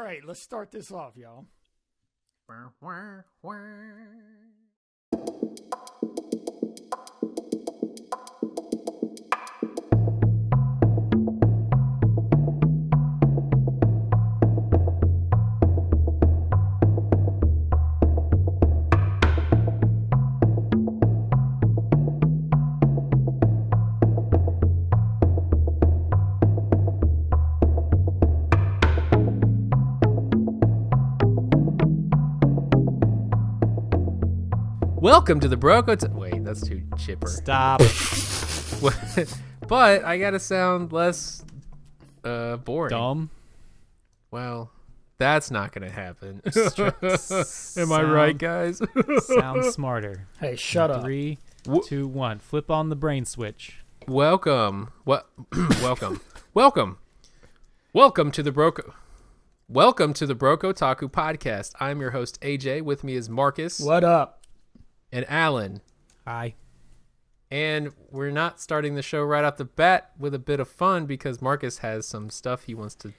right, let's start this off, y'all. Welcome to the Wait, that's too chipper. Stop. But I gotta sound less boring. Dumb. Well, that's not gonna happen. Am I right, guys? Sound smarter. Hey, shut up. 3, 2, 1. Flip on the brain switch. Welcome. Welcome to the Otaku podcast. I'm your host AJ. With me is Marcus. What up? And Alan. Hi. And we're not starting the show right off the bat with a bit of fun because Marcus has some stuff he wants to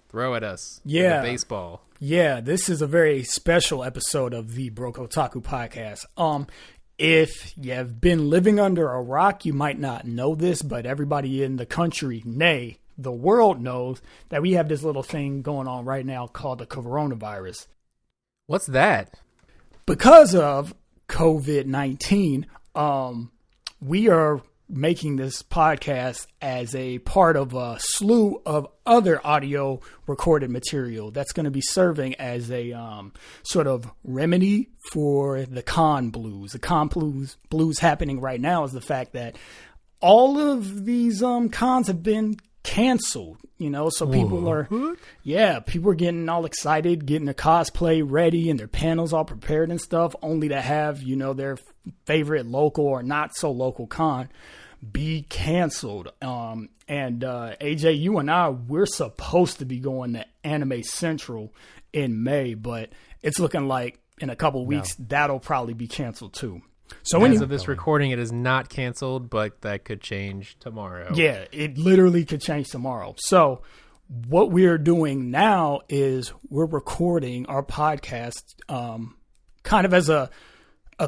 throw at us. Yeah. With a baseball. Yeah, this is a very special episode of the Otaku podcast. If you've been living under a rock, you might not know this, but everybody in the country, nay, the world knows that we have this little thing going on right now called the coronavirus. What's that? Because of COVID-19, we are making this podcast as a part of a slew of other audio recorded material that's going to be serving as a sort of remedy for the con blues. The con blues happening right now is the fact that all of these cons have been canceled, so people are getting all excited, getting their cosplay ready and their panels all prepared and stuff, only to have, their favorite local or not so local con be canceled. And AJ, you and I, we're supposed to be going to Anime Central in May, but it's looking like in a couple weeks that'll probably be canceled too. So as of this recording, it is not canceled, but that could change tomorrow. Yeah, it literally could change tomorrow. So what we're doing now is we're recording our podcast kind of as a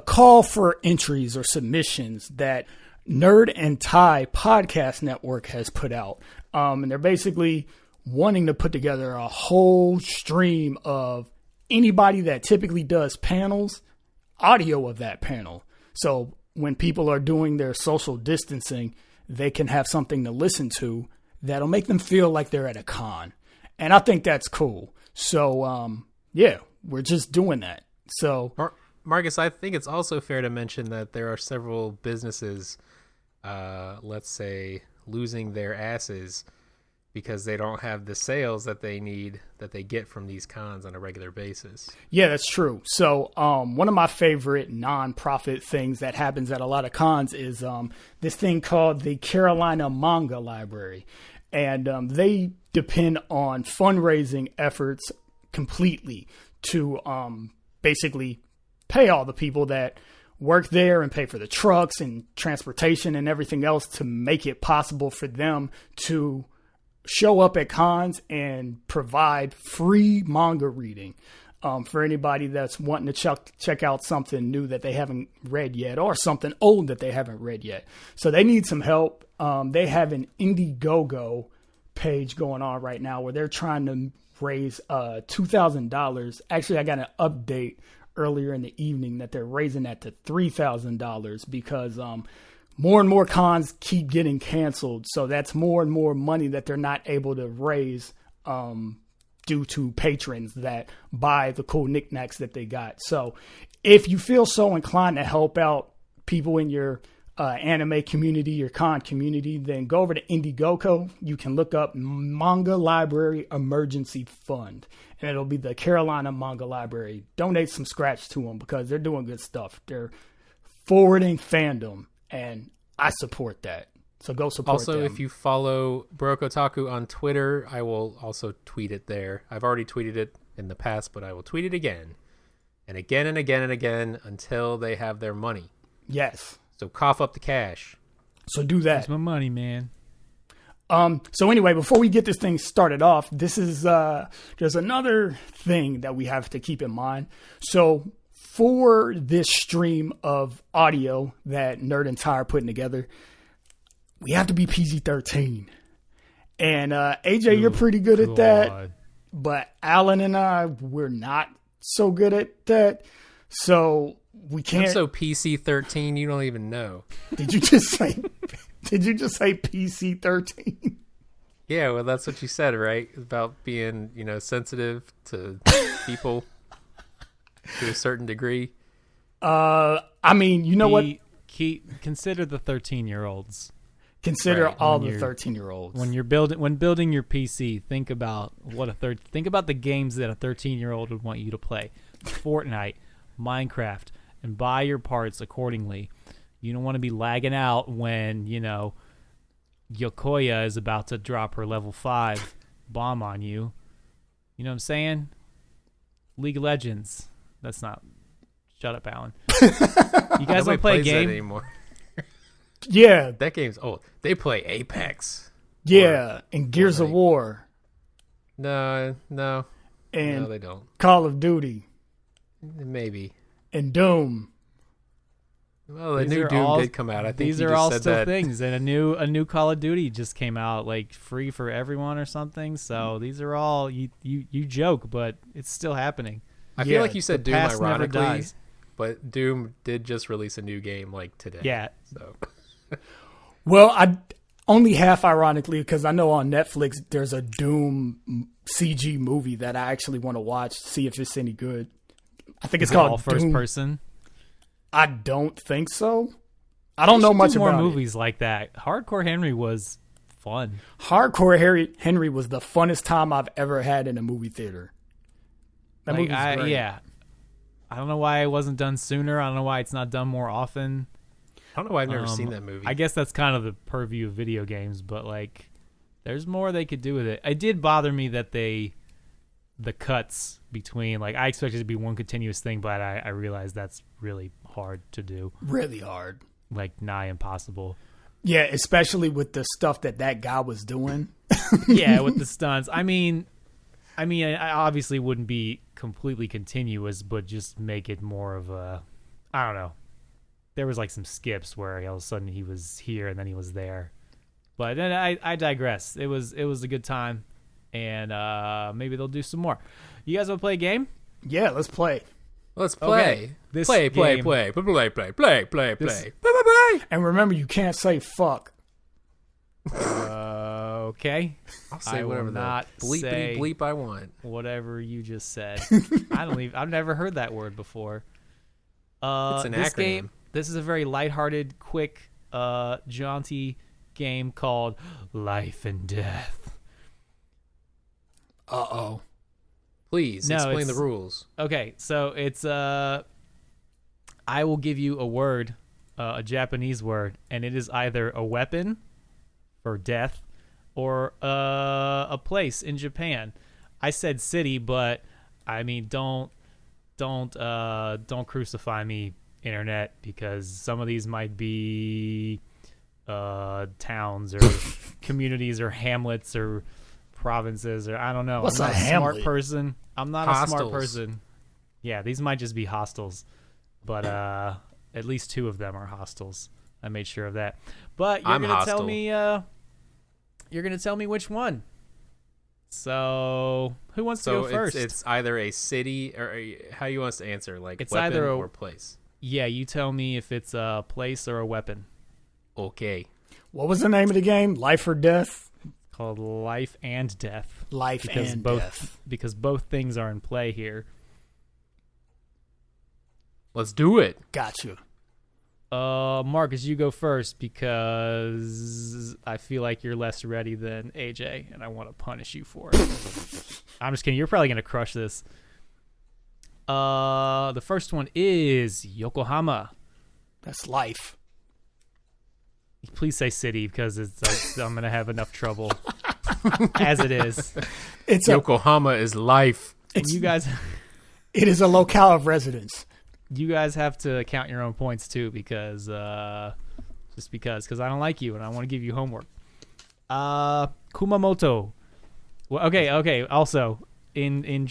call for entries or submissions that Nerd and Tie Podcast Network has put out. And they're basically wanting to put together a whole stream of anybody that typically does panels, audio of that panel. So when people are doing their social distancing, they can have something to listen to that'll make them feel like they're at a con. And I think that's cool. So, we're just doing that. So, Marcus, I think it's also fair to mention that there are several businesses, let's say, losing their asses because they don't have the sales that they need, that they get from these cons on a regular basis. Yeah, that's true. So one of my favorite nonprofit things that happens at a lot of cons is this thing called the Carolina Manga Library. And they depend on fundraising efforts completely to basically pay all the people that work there and pay for the trucks and transportation and everything else to make it possible for them to show up at cons and provide free manga reading for anybody that's wanting to check out something new that they haven't read yet or something old that they haven't read yet. So they need some help. They have an Indiegogo page going on right now where they're trying to raise $2,000. Actually, I got an update earlier in the evening that they're raising that to $3,000 because more and more cons keep getting canceled. So that's more and more money that they're not able to raise due to patrons that buy the cool knickknacks that they got. So if you feel so inclined to help out people in your anime community, your con community, then go over to Indiegogo. You can look up Manga Library Emergency Fund, and it'll be the Carolina Manga Library. Donate some scratch to them because they're doing good stuff. They're forwarding fandom, and I support that. So go support them. Also, if you follow Otaku on Twitter, I will also tweet it there. I've already tweeted it in the past, but I will tweet it again and again and again and again until they have their money. Yes. So cough up the cash. So do that. That's my money, man. So anyway, before we get this thing started off, this is there's another thing that we have to keep in mind. So for this stream of audio that Nerd and Ty are putting together, we have to be PG-13. And AJ, you're pretty good at that. But Alan and I, we're not so good at that. So we can't. I'm so PC-13, you don't even know. Did you just say PC-13? Yeah, well, that's what you said, right? About being, sensitive to people to a certain degree. I mean, you know what? Consider the 13-year-olds. Consider all the 13-year-olds. When building your PC, think about the games that a 13-year-old would want you to play. Fortnite, Minecraft, and buy your parts accordingly. You don't want to be lagging out when, Yokoya is about to drop her level 5 bomb on you. You know what I'm saying? League of Legends. That's not. Shut up, Alan. You guys don't play a game anymore. Yeah. That game's old. They play Apex. Yeah, and Gears of War. No. And no, they don't. Call of Duty. Maybe. And Doom. Well, the new Doom did come out. I think these are all still things, and a new Call of Duty just came out, like free for everyone or something. So these are all you joke, but it's still happening. I feel like you said Doom past never ironically, dies. but Doom did just release a new game like today. Yeah. So. Well, I only half ironically, because I know on Netflix there's a Doom CG movie that I actually want to watch, see if it's any good. I think it's called all first Doom. person. I don't think so. I don't know much more about movies like that. Hardcore Henry was fun. Hardcore Henry was the funnest time I've ever had in a movie theater. That movie was great. Yeah. I don't know why it wasn't done sooner. I don't know why it's not done more often. I don't know why I've never seen that movie. I guess that's kind of the purview of video games, but there's more they could do with it. It did bother me that the cuts between, I expected it to be one continuous thing, but I realized that's really hard to do. Really hard. Nigh impossible. Yeah, especially with the stuff that guy was doing. Yeah, with the stunts. I mean, I obviously wouldn't be completely continuous, but just make it more of a, I don't know. There was some skips where all of a sudden he was here and then he was there. But then I digress. It was a good time, and maybe they'll do some more. You guys want to play a game? Yeah, let's play. Let's play. Okay. Play. And remember, you can't say fuck. Okay. I'll say whatever not the bleepity bleep I want. Whatever you just said. I've never heard that word before. It's an acronym. This is a very lighthearted, quick, jaunty game called Life and Death. Uh-oh. Please explain the rules. Okay, so it's I will give you a word, a Japanese word, and it is either a weapon for death or a place in Japan. I said city, but I mean don't crucify me, internet, because some of these might be towns or communities or hamlets or provinces, or I don't know. What's I'm not a a smart hamlet? person. I'm not Hostels. a smart person. Yeah, these might just be hostels, but at least 2 of them are hostels. I made sure of that. But you're gonna tell me. You're gonna tell me which one. So who wants to go first? It's either a city or how you want us to answer, it's weapon either or place. Yeah, you tell me if it's a place or a weapon. Okay. What was the name of the game? Life or Death? Called Life and Death. Death. Because both things are in play here. Let's do it. Gotcha. Marcus, you go first because I feel like you're less ready than AJ, and I want to punish you for it. I'm just kidding. You're probably going to crush this. The first one is Yokohama. That's life. Please say city, because I'm going to have enough trouble as it is. Yokohama is life. You guys, it is a locale of residence. You guys have to count your own points too, because I don't like you and I want to give you homework. Kumamoto. Well, okay. Also, in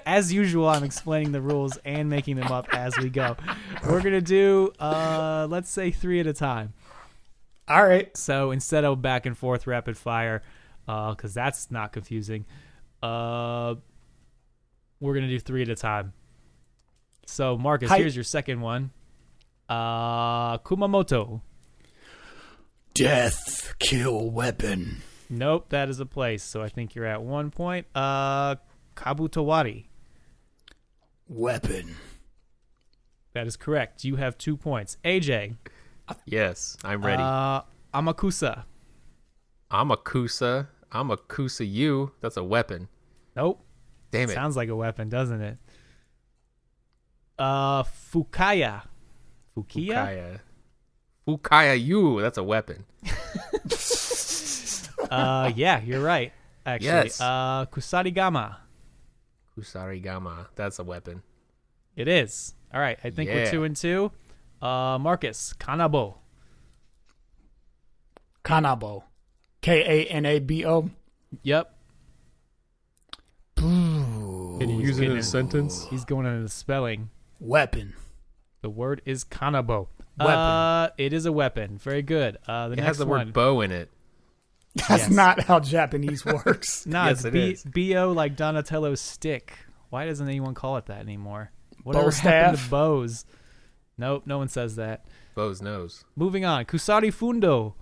as usual, I'm explaining the rules and making them up as we go. We're gonna do let's say 3 at a time. All right. So instead of back and forth rapid fire, because that's not confusing, we're gonna do 3 at a time. So Marcus, here's your second one. Kumamoto. Death kill weapon. Nope, that is a place. So I think you're at 1 point. Kabutowari. Weapon. That is correct. You have 2 points. AJ. Yes, I'm ready. Amakusa. Amakusa you. That's a weapon. Nope. Damn it. Sounds like a weapon, doesn't it? Fukaya. Fukiya? Fukaya you. That's a weapon. Yeah, you're right. Actually, Yes. Kusarigama. Kusarigama. That's a weapon. It is. All right, I think we're Yeah. 2 and 2. Marcus, Kanabo. Kanabo. Kanabo. Yep. Can you use it in a sentence? He's going into the spelling. Weapon. The word is Kanabo. Weapon. It is a weapon. Very good. The It next has the one. word bow in it. That's Yes. not how Japanese works. No, Yes, it's it is. B-O like Donatello's stick. Why doesn't anyone call it that anymore? Bow Whatever happened to staff? bows? Nope, no one says that. Bow's nose. Moving on. Kusari Fundo.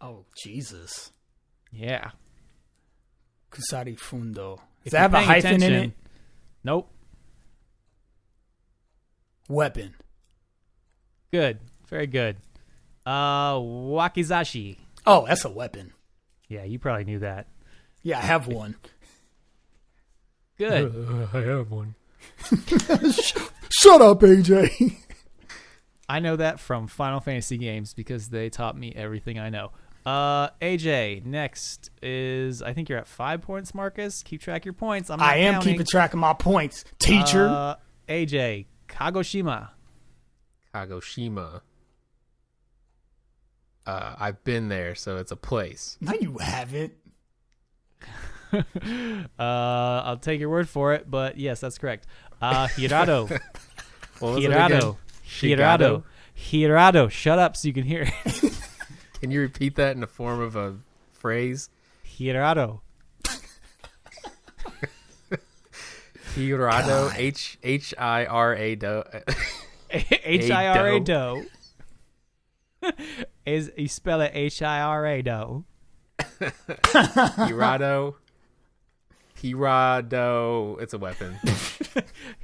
Oh, Jesus. Yeah. Kusari Fundo. If Does that have you're a paying hyphen in attention- it? Nope. Weapon. Good. Very good. Wakizashi. Oh, that's a weapon. Yeah, you probably knew that. Yeah, I have one. Good. I have one. Shut up, AJ. I know that from Final Fantasy games because they taught me everything I know. AJ, next is, I think you're at 5 points, Marcus. Keep track of your points. I'm not I am counting. keeping track of my points. Teacher. AJ, Kagoshima. Kagoshima. I've been there, so it's a place. No, you haven't. I'll take your word for it, but yes, that's correct. Hirado. What was it again? Hirado. Hirado. Shut up so you can hear it. Can you repeat that in the form of a phrase? Hirado. Hirado. H-I-R-A-Do. H-I-R-A-Do. Is you spell it H-I-R-A-Do. Hirado. Hirado. It's a weapon.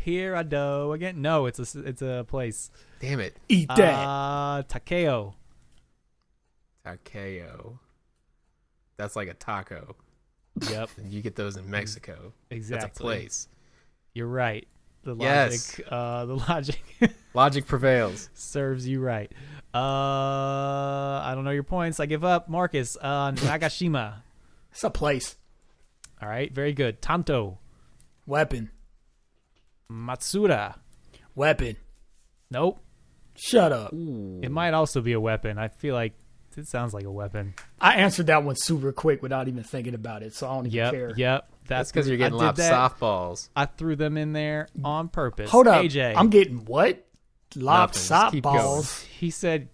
Hirado again? No, it's a place. Damn it. Eat that. Takeo. Takeo. That's like a taco. Yep, And you get those in Mexico. exactly. That's a place. You're right. The logic, Yes. the logic Logic prevails. serves you right. I don't know your points. I give up. Marcus, Nagashima. It's a place. All right, very good. Tanto. Weapon. Matsura. Weapon. Nope. Shut up. Ooh. It might also be a weapon. I feel like it sounds like a weapon. I answered that one super quick without even thinking about it, so I don't even care. Yep. That's because you're getting I lots did of that. softballs. I threw them in there on purpose. Hold up. AJ. I'm getting what? Lob Nothing. Just sop keep balls. He said,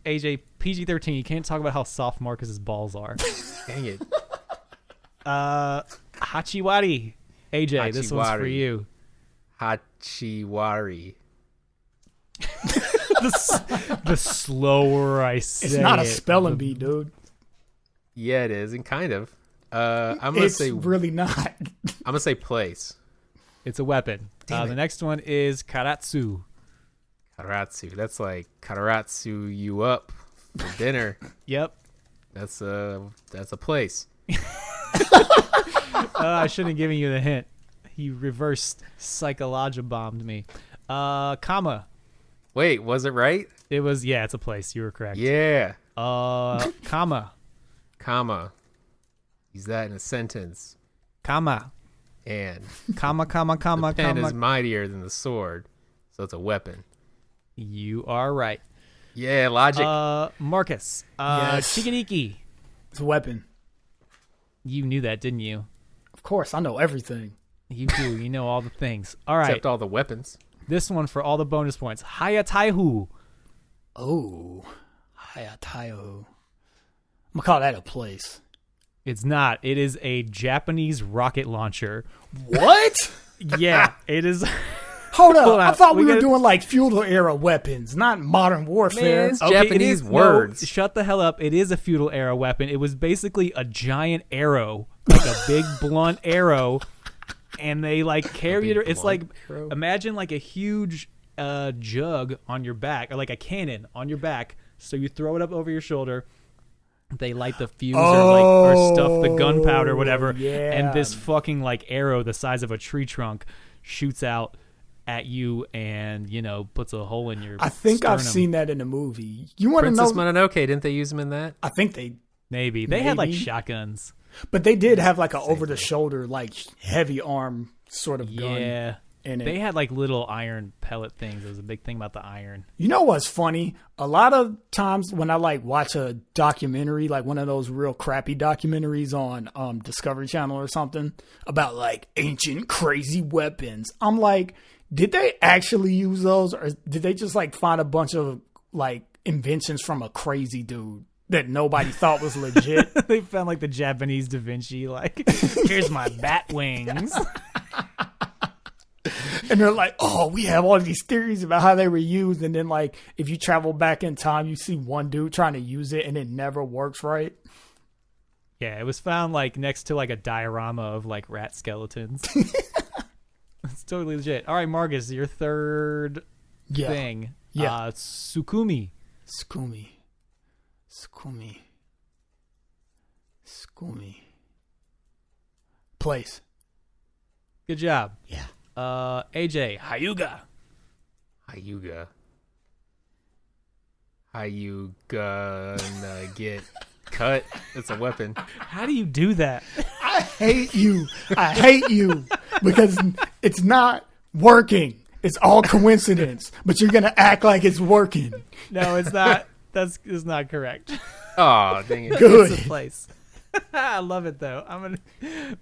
AJ, PG-13, you can't talk about how soft Marcus's balls are. Dang it. Hachiwari. AJ, this one's for Hachiwari. you. Hachiwari. The slower I say It's not a it, spelling bee, dude. Yeah, it is, and kind of. I'm gonna It's say really not. I'm gonna say place. It's a weapon. Damn The it. next one is karatsu. Karatsu. That's like karatsu you up for dinner. Yep. That's a place. I shouldn't have given you the hint. He reversed psychological bombed me. Kama. Wait, was it right? It was, yeah, it's a place. You were correct. Yeah. Kama. Comma. Use that in a sentence. Kama. And Kama, the pen is comma. mightier than the sword, so it's a weapon. You are right. Yeah, logic. Marcus. Yes. Chikiniki. It's a weapon. You knew that, didn't you? Of course, I know everything. You do. You know all the things. All right. Except all the weapons. This one for all the bonus points. Hayataihu. Oh, Hayatayo. I'm gonna call that a place. It's not. It is a Japanese rocket launcher. What? Yeah, it is. Hold up. Hold on. I thought we We were gotta- doing like feudal era weapons, not modern warfare. Man, it's Okay, Japanese it is, words. No, shut the hell up. It is a feudal era weapon. It was basically a giant arrow, like a big blunt arrow, and they like carry it. It's like arrow? imagine like a huge jug on your back, or like a cannon on your back. So you throw it up over your shoulder. They light the fuse or stuff the gunpowder, whatever, yeah. and this fucking like arrow the size of a tree trunk shoots out at you and puts a hole in your I think I've sternum. seen that in a movie. You want to Princess know? Mononoke, didn't they use them in that? I think they, Maybe they had like Maybe. shotguns. but they did have like an over the shoulder, like heavy arm sort of gun. Yeah, in it. they had like little iron pellet things. There was a big thing about the iron. You know what's funny? A lot of times when I like watch a documentary, like one of those real crappy documentaries on Discovery Channel or something about like ancient crazy weapons, I'm like, did they actually use those, or did they just like find a bunch of like inventions from a crazy dude that nobody thought was legit? They found like the Japanese Da Vinci. Like, here's my bat wings. And they're like, oh, we have all these theories about how they were used. And then, like, if you travel back in time, you see one dude trying to use it and it never works right. Yeah, it was found like next to like a diorama of like rat skeletons. It's totally legit. All right, Marcus, your third Yeah. thing. Yeah. Sukumi. Skumi. Place. Good job. Yeah. AJ, Hyuga. Hyuga. How you gonna get cut? It's a weapon. How do you do that? I hate you. I hate you because it's not working. It's all coincidence, but you're going to act like it's working. No, it's not. It's not correct. Oh, dang it. Good. It's a place. I love it though.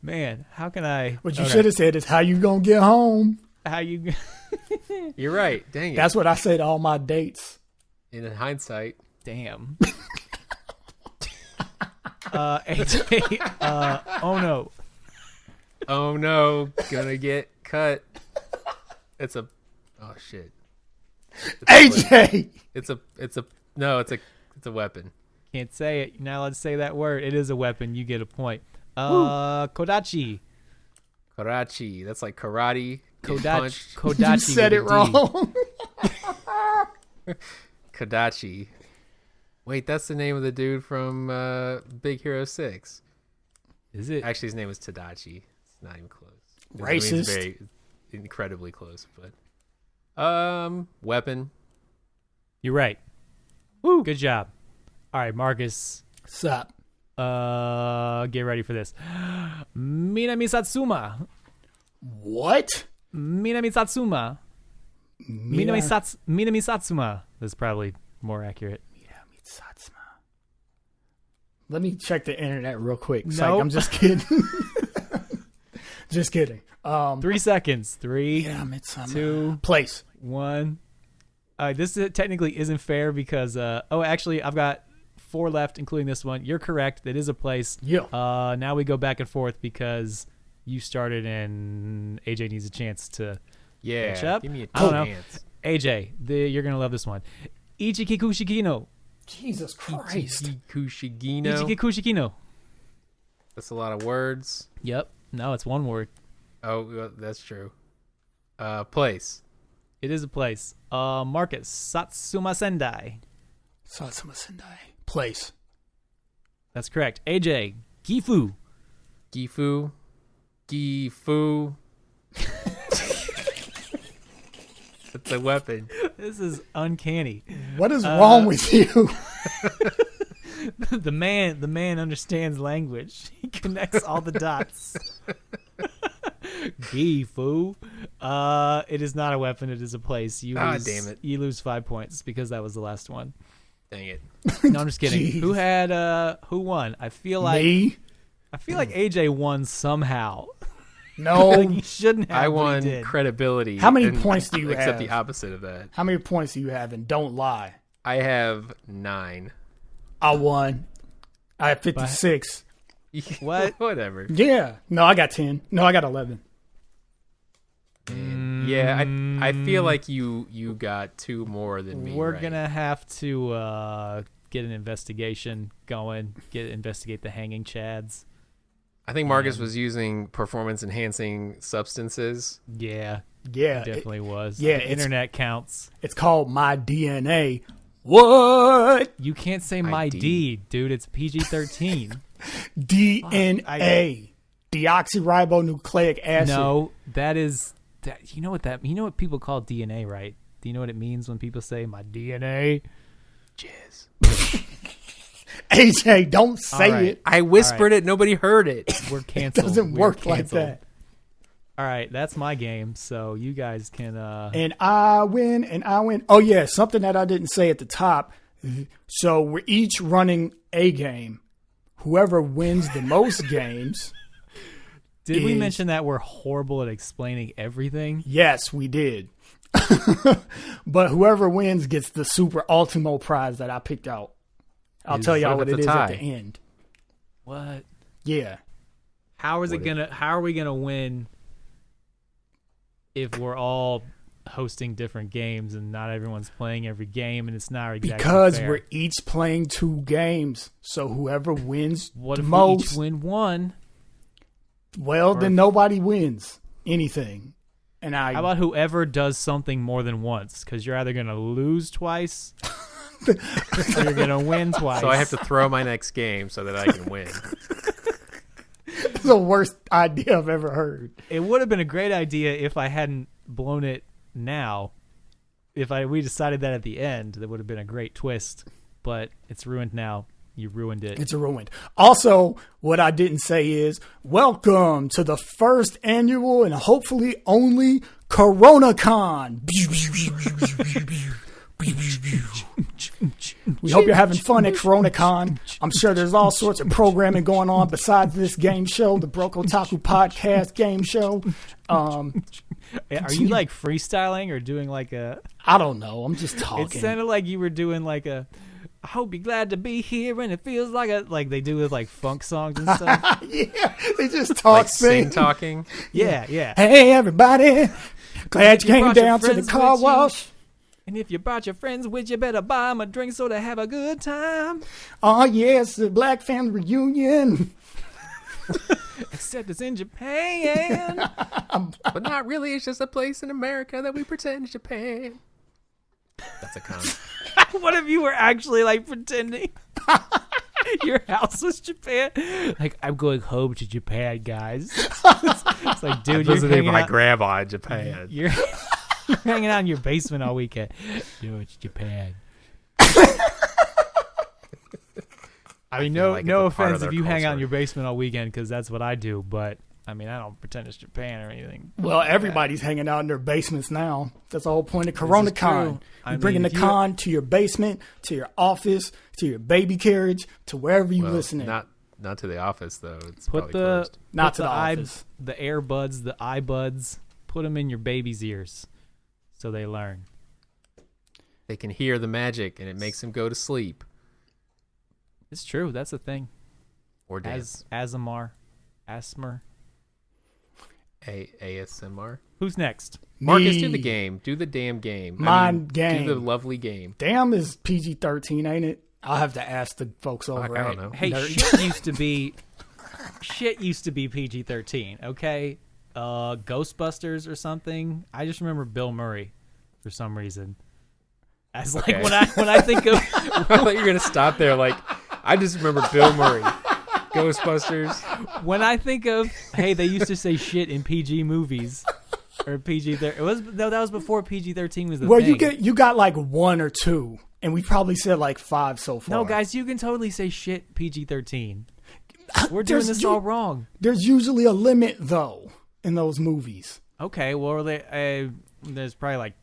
Man, how can I? What you Okay. should have said is how you going to get home. How you? You're right. Dang it. That's what I say to all my dates. In hindsight. Damn. AJ. Oh no. Oh no, gonna get cut. It's a. Oh shit. AJ! It's a weapon. Can't say it. You're not allowed to say that word. It is a weapon. You get a point. Kodachi. Karachi. That's like karate. Get Kodachi. punched. Kodachi. You said it with a D. wrong. Kodachi. Wait, that's the name of the dude from Big Hero 6. Is it? Actually, his name is Tadachi. It's not even close. Racist. It's very incredibly close, but weapon. You're right. Woo. Good job. All right, Marcus. Sup? Get ready for this. Minami Satsuma. What? Minami Satsuma. Minami Satsuma. That's probably more accurate. Satsuma. Let me check the internet real quick. Psych, Nope. I'm just kidding. Just kidding. 3 seconds. 3, Yeah, Midsummer. 2, Place. 1. This technically isn't fair because actually I've got 4 left, including this one. You're correct. It is a place. Yeah. Now we go back and forth because you started and AJ needs a chance to catch Yeah. up. Give me a I don't know. chance. AJ, you're gonna love this one. Ichikikushikino. Jesus Christ. Kushigino. Ichikikushikino. That's a lot of words. Yep. No, it's one word. Oh, well, that's true. Place. It is a place. Marcus, Satsuma Sendai. Satsuma Sendai. Place. That's correct. AJ, Gifu. Gifu. Gifu. It's a weapon. This is uncanny. What is wrong with you? The man understands language. He connects all the dots. Gifu. It is not a weapon. It is a place. Damn it. You lose 5 points because that was the last one. Dang it. No, I'm just kidding. Jeez. Who won? I feel like Me? AJ won somehow. No. Like, he shouldn't have. I but he won did. credibility. How many and- points do you except have? the opposite of that. How many points do you have? And don't lie. I have 9. I won. I have 56. What? Whatever. Yeah. No, I got 10. No, I got 11. Yeah, I feel like you got 2 more than me. We're right? gonna have to get an investigation going. Investigate the hanging chads. I think Marcus was using performance enhancing substances. Yeah, Yeah. definitely was. yeah, The it's- internet counts. It's called My DNA. What? You can't say my ID. D, dude. It's PG-13. DNA. Deoxyribonucleic acid. No, that is that. You know what people call DNA, right? Do you know what it means when people say my DNA? Jizz. AJ, don't say All right. it. I whispered it. Nobody heard it. We're It canceled. doesn't We're work like canceled. that. All right, that's my game. So you guys can. And I win, and I win. Oh, yeah, something that I didn't say at the top. So we're each running a game. Whoever wins the most games. Did we is- mention that we're horrible at explaining everything? Yes, we did. But whoever wins gets the super ultimo prize that I picked out. I'll tell y'all what what if it it's is a at tie? the end. What? Yeah. How are we gonna win if we're all hosting different games and not everyone's playing every game and it's not exactly Because fair? we're each playing 2 games. So whoever wins What the if most, we each win one? well, then nobody wins anything. And I How about whoever does something more than once? Because you're either gonna lose twice or you're gonna win twice. So I have to throw my next game so that I can win. it's the worst idea I've ever heard. It would have been a great idea if I hadn't blown it now. If we decided that at the end, that would have been a great twist. But it's ruined now. You ruined it. It's ruined. Also, what I didn't say is, welcome to the first annual and hopefully only CoronaCon. We hope you're having fun at CoronaCon. I'm sure there's all sorts of programming going on besides this game show, the Broke Otaku podcast game show. Are you like freestyling or doing like a... I don't know. I'm just It talking. sounded like you were doing like a... I hope you're glad to be here and it feels like they do with like funk songs and stuff. Yeah, they just talk, Like sing. sing talking. Yeah. Hey, everybody. Glad you You came brought your down to the friends car with you. wash. And if you brought your friends with you, better buy them a drink so they have a good time. Oh, yes, the Black Family Reunion. Except it's in Japan. But not really. It's just a place in America that we pretend is Japan. That's a con. What if you were actually like pretending your house was Japan? Like, I'm going home to Japan, guys. It's like, dude, you're Visiting hanging my out, grandma in Japan. you're hanging out in your basement all weekend. Yo, it's Japan. I mean, feel like no it's a part of offense if their you hang out in culture. your basement all weekend, because that's what I do. But I mean, I don't pretend it's Japan or anything. Well, everybody's hanging out in their basements now. That's the whole point of true. CoronaCon. I You're mean, bringing the if you- con to your basement, to your office, to your baby carriage, to wherever you Well, listening. not to the office though. It's Put probably the closed. Not put to the office. the earbuds, the iBuds. Put them in your baby's ears, so they learn. They can hear the magic and it makes them go to sleep It's true. That's a thing. or dance. Asmr. ASMR. Who's next? Marcus, Me. do the game. Do the damn game. Game. Do the lovely game. Damn is PG-13, ain't it? I'll have to ask the folks over I don't at know. Hey, Nerd. shit used to be PG-13. Okay, Ghostbusters or something. I just remember Bill Murray for some reason. As like Okay. when I think of I thought you were gonna stop there. Like, I just remember Bill Murray, Ghostbusters. when I think of hey, they used to say shit in PG movies or PG-13. That was before PG-13 was the Well, thing. you got like 1 or 2, and we probably said like 5 so far. No, guys, you can totally say shit PG-13. We're doing There's this you- all wrong. There's usually a limit though in those movies. Okay, well, there's probably like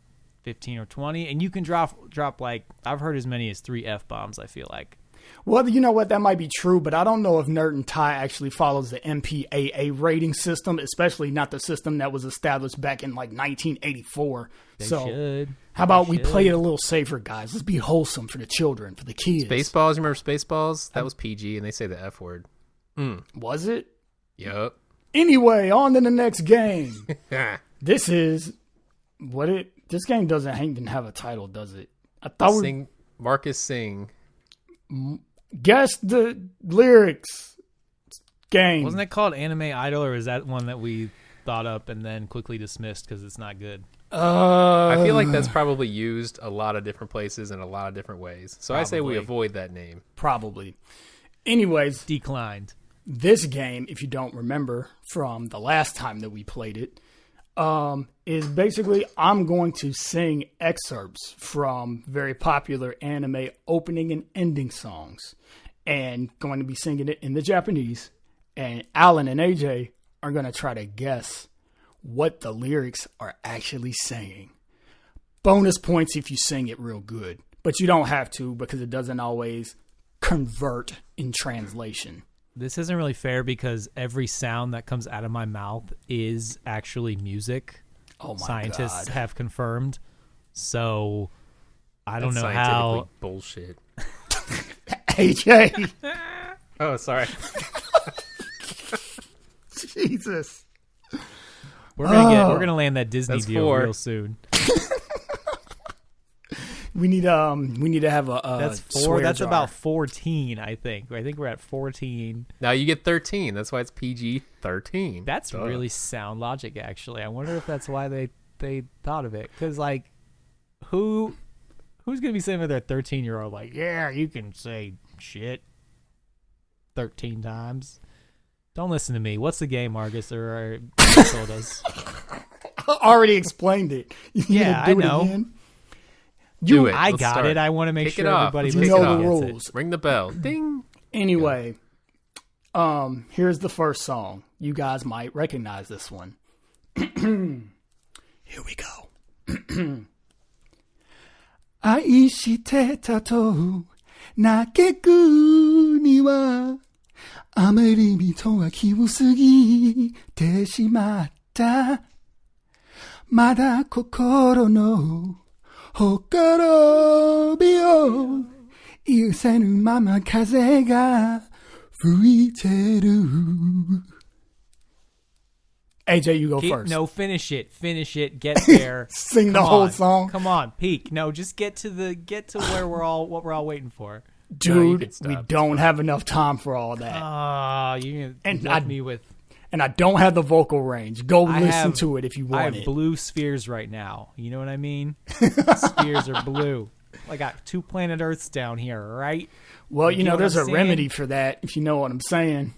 15 or 20, and you can drop like, I've heard as many as 3 F-bombs, I feel like. Well, you know what? That might be true, but I don't know if Nerd and Tie actually follows the MPAA rating system, especially not the system that was established back in like 1984. They so should. How about we play it a little safer, guys? Let's be wholesome for the children, for the kids. Spaceballs, you remember Spaceballs? That was PG, and they say the F word. Was it? Yup. Anyway, on to the next game. This game doesn't even have a title, does it? I thought Marcus Sing. Guess the lyrics game. Wasn't it called Anime Idol, or is that one that we thought up and then quickly dismissed because it's not good? I feel like that's probably used a lot of different places in a lot of different ways. So I say we avoid that name. Probably. Anyways. Declined. This game, if you don't remember from the last time that we played it, is basically I'm going to sing excerpts from very popular anime opening and ending songs, and going to be singing it in the Japanese, and Alan and AJ are going to try to guess what the lyrics are actually saying. Bonus points if you sing it real good, but you don't have to because it doesn't always convert in translation. This isn't really fair because every sound that comes out of my mouth is actually music. Oh my Scientists God. have confirmed. So I don't That's know how. Bullshit. AJ. Oh, sorry. Jesus. We're gonna land that Disney That's deal 4. real soon. We need to have a That's 4. swear That's jar. about 14, I think. I think we're at 14. Now you get 13. That's why it's PG-13. That's really sound logic, actually. I wonder if that's why they thought of it. Because, like, who's going to be saying to their 13-year-old, like, yeah, you can say shit 13 times? Don't listen to me. What's the game, Marcus? Or you told us. I already explained it. You Yeah, gonna do I know. It again? Do it. I Let's got start. it. I want to make Kick sure it off. everybody Let's You kick know it the off. rules. Ring the bell. Ding. Anyway, here's the first song. You guys might recognize this one. Here we go. 愛してたと嘆くにはあまり人は気を過ぎてしまったまだ心のほころびを許せぬまま風が吹いてる AJ, you go first. No, finish it. Finish it. Get there. Sing the Come whole on. song. Come on, peak. No, just get to where what we're all waiting for. Dude, can stop. we don't have enough time for all that. You And left me with. And I don't have the vocal range. Go I listen have- to it if you I want have it. blue spheres right now. You know what I mean? Spheres are blue. I got 2 planet Earths down here, right? Well, You you know, know there's what a I'm saying? remedy for that, if you know what I'm saying.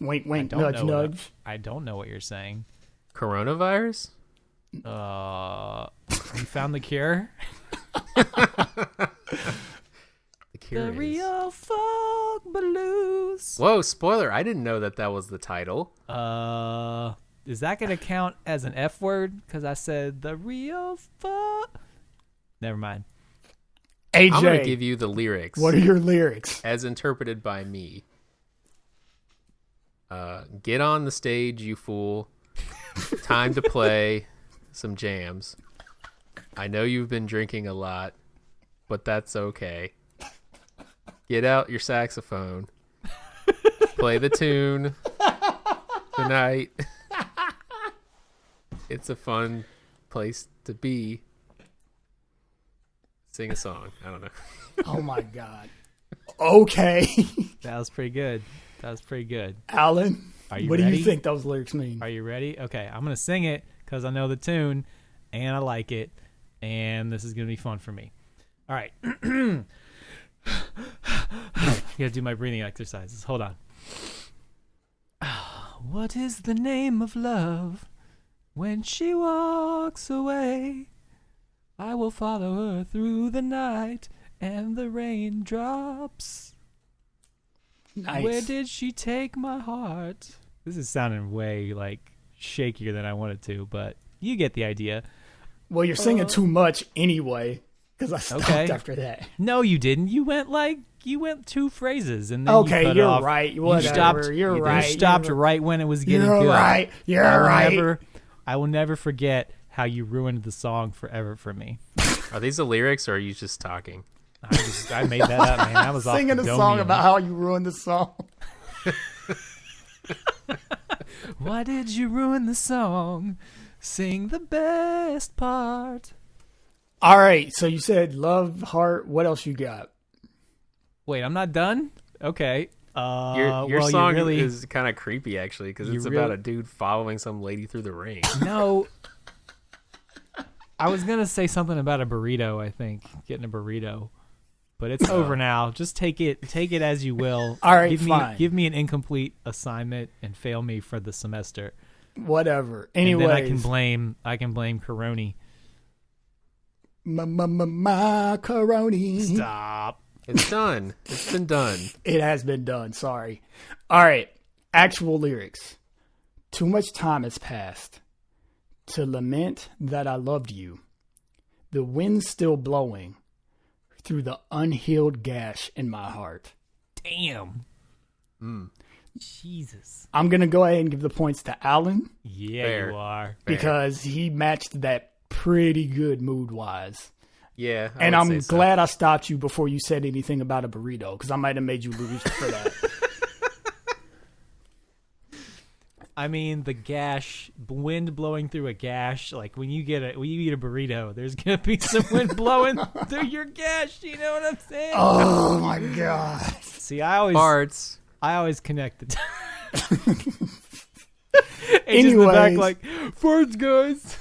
Wink, wink, nudge, nudge. I don't know what you're saying. Coronavirus? You found the cure? The cure The is. real folk blues. Whoa, spoiler. I didn't know that was the title. Is that going to count as an F word? Because I said the real folk. Never mind. AJ, I'm going to give you the lyrics what are your lyrics? as interpreted by me. Get on the stage, you fool. Time to play some jams. I know you've been drinking a lot, but that's okay. Get out your saxophone. Play the tune tonight. It's a fun place to be. Sing a song. I don't know. Oh, my God. Okay. That was pretty good. Alan, Are you what do ready? you think those lyrics mean? Are you ready? Okay, I'm going to sing it because I know the tune and I like it. And this is going to be fun for me. All right. You got to do my breathing exercises. Hold on. What is the name of love when she walks away? I will follow her through the night and the raindrops. Nice. Where did she take my heart? This is sounding way like shakier than I wanted to, but you get the idea. Well, you're singing too much anyway, because I stopped after that. No, you didn't. You went 2 phrases, and then Okay, you cut you're off. right. You Whatever. stopped. You're You right. stopped You're right when it was getting You're good. right. You're right. I will never forget how you ruined the song forever for me. Are these the lyrics, or are you just talking? I made that up, man. That was off Singing the a dome. song about how you ruined the song. Why did you ruin the song? Sing the best part. All right, so you said love, heart. What else you got? Wait, I'm not done? Okay. Your well, song really, is kind of creepy, actually, because it's about a dude following some lady through the rain. No. I was going to say something about a burrito, I think. Getting a burrito. But it's over now. Just take it as you will. All right, fine. Give me an incomplete assignment and fail me for the semester. Whatever. Anyway, I can blame Coroni. Macaroni. Stop. It's done. It's been done. It has been done. Sorry. All right. Actual lyrics. Too much time has passed to lament that I loved you. The wind's still blowing through the unhealed gash in my heart. Damn. Jesus. I'm going to go ahead and give the points to Alan. Yeah, Fair. you are. Because he matched that pretty good mood-wise. Yeah, And I'm glad I stopped you before you said anything about a burrito, because I might have made you lose for that. I mean, the gash, wind blowing through a gash. Like when you eat a burrito, there's gonna be some wind blowing through your gash. You know what I'm saying? Oh my god! See, I always connect the. It's just in the back, like farts, guys.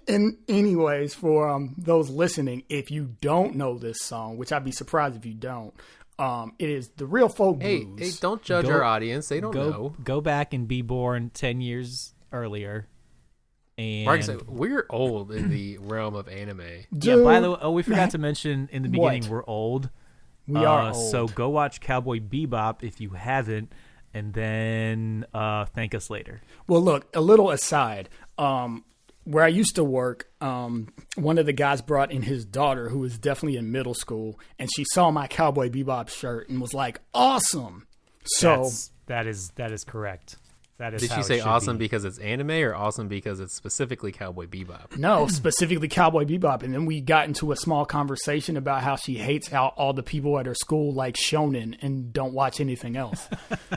And anyways, for those listening, if you don't know this song, which I'd be surprised if you don't, it is the Real Folk Blues. Hey, don't judge our audience. They don't know. Go back and be born 10 years earlier. And Marcus, we're old in the realm of anime. yeah, by the way, we forgot to mention in the beginning, What? we're old. We are old. So go watch Cowboy Bebop if you haven't, and then thank us later. Well, look, a little aside. Where I used to work, one of the guys brought in his daughter, who was definitely in middle school, and she saw my Cowboy Bebop shirt and was like, "Awesome!" So that is correct. That is. Did how she it say should awesome be. because it's anime, or awesome because it's specifically Cowboy Bebop? no, specifically Cowboy Bebop, and then we got into a small conversation about how she hates how all the people at her school like shonen and don't watch anything else.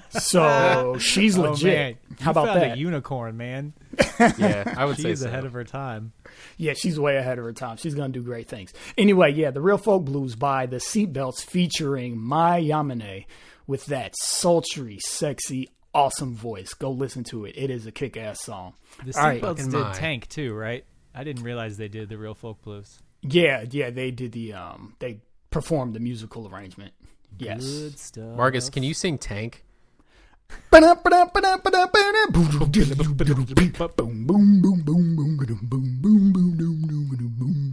So she's legit. Man, How about found that? A unicorn, man. Yeah, I would say She's so. ahead of her time. Yeah, she's way ahead of her time. She's going to do great things. Anyway, yeah, the Real Folk Blues by the Seatbelts featuring Mai Yamane with that sultry, sexy, awesome voice. Go listen to it. It is a kick-ass song. The All right. Seatbelts Fucking did Mai. Tank too, right? I didn't realize they did the Real Folk Blues. Yeah, they did they performed the musical arrangement. Yes. Good stuff. Marcus, can you sing Tank? I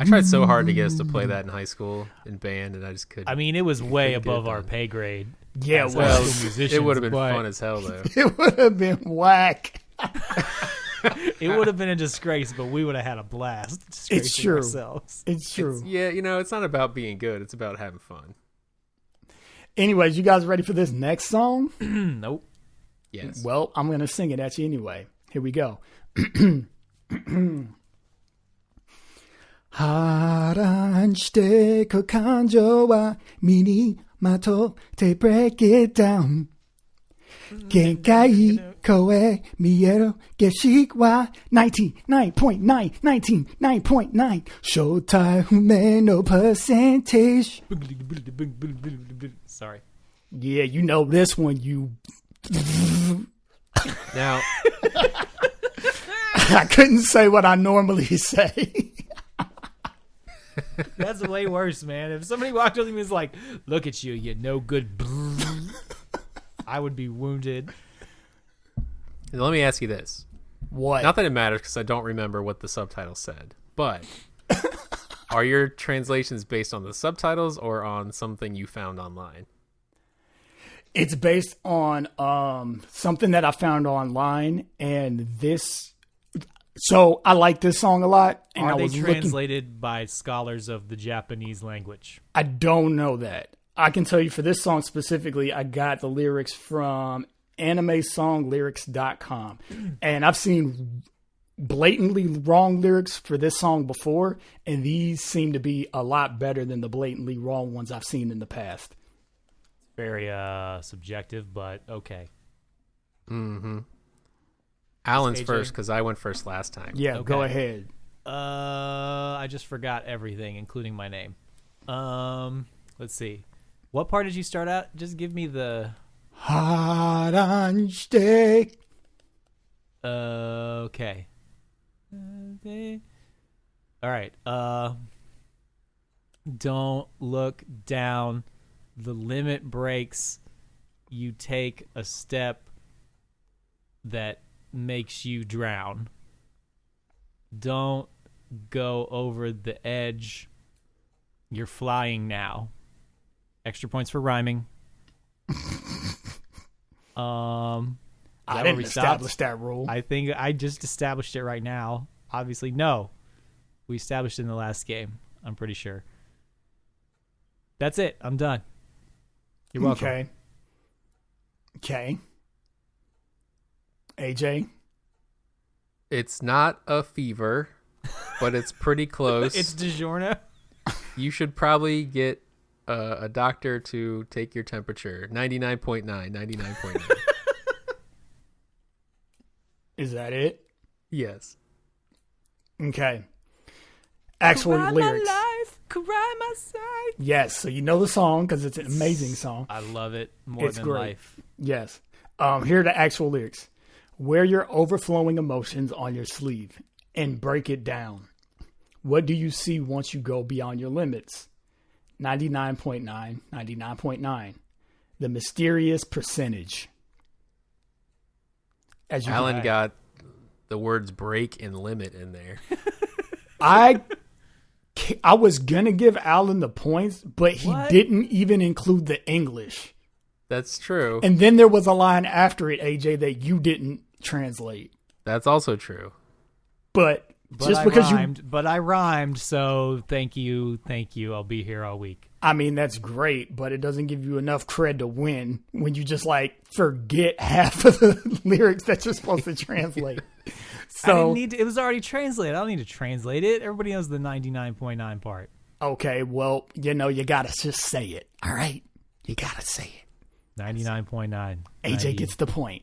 tried so hard to get us to play that in high school in band, and I just couldn't. I mean, it was way Couldn't get above it our done. pay grade. Yeah, as well, high school musicians, it would have been but fun as hell, though. it would have been whack. It would have been a disgrace, but we would have had a blast. It's disgracing true. Ourselves. It's true. Yeah, it's not about being good. It's about having fun. Anyways, you guys ready for this next song? Nope. Yes. Well, I'm going to sing it at you anyway. Here we go. 하란시대 그 감정와 미니 마토테 break it down. 限界声見える景色は99.9 99.9正体不明の percentage. Sorry. Yeah, you know this one, you... Now, I couldn't say what I normally say. That's way worse, man. If somebody walked up to me and was like, look at you, you no good. I would be wounded. let me ask you this. What? Not that it matters because I don't remember what the subtitle said, but are your translations based on the subtitles or on something you found online? It's based on something that I found online, and this So I like this song a lot. And Are I they was translated by scholars of the Japanese language? I don't know that. I can tell you for this song specifically, I got the lyrics from animesonglyrics.com. And I've seen blatantly wrong lyrics for this song before, and these seem to be a lot better than the blatantly wrong ones I've seen in the past. Very subjective, but okay. Mm-hmm. Alan's AJ? first because I went first last time. Yeah, Okay. go ahead. I just forgot everything, including my name. Let's see. What part did you start out? Just give me the... 하란시대. Okay. All right. Don't look down. The limit breaks. You take a step that makes you drown. Don't go over the edge. You're flying now. Extra points for rhyming. I didn't establish that rule. I think I just established it right now. Obviously, no. We established it in the last game. I'm pretty sure. That's it. I'm done. You're welcome. Okay. AJ? It's not a fever, but it's pretty close. It's DiGiorno. You should probably get a doctor to take your temperature. 99.9, 99.9. Is that it? Yes. Okay. Actual lyrics. Cry my side. Yes, so you know the song because it's an amazing song. I love it more It's than great. life. Yes. Here are the actual lyrics. Wear your overflowing emotions on your sleeve and break it down. What do you see once you go beyond your limits? 99.9, 99.9. The mysterious percentage. As you Alan can- got the words break and limit in there. I was going to give Alan the points, but he What? didn't even include the English. That's true. And then there was a line after it, AJ, that you didn't translate. That's also true. But just I because rhymed, but I rhymed, so thank you. I'll be here all week. I mean, that's great, but it doesn't give you enough cred to win when you just like forget half of the lyrics that you're supposed to translate. I So, didn't need to, it was already translated. I don't need to translate it. Everybody knows the 99.9 part. okay, well, you gotta just say it. All right. You gotta say it. 99.9. AJ gets the point.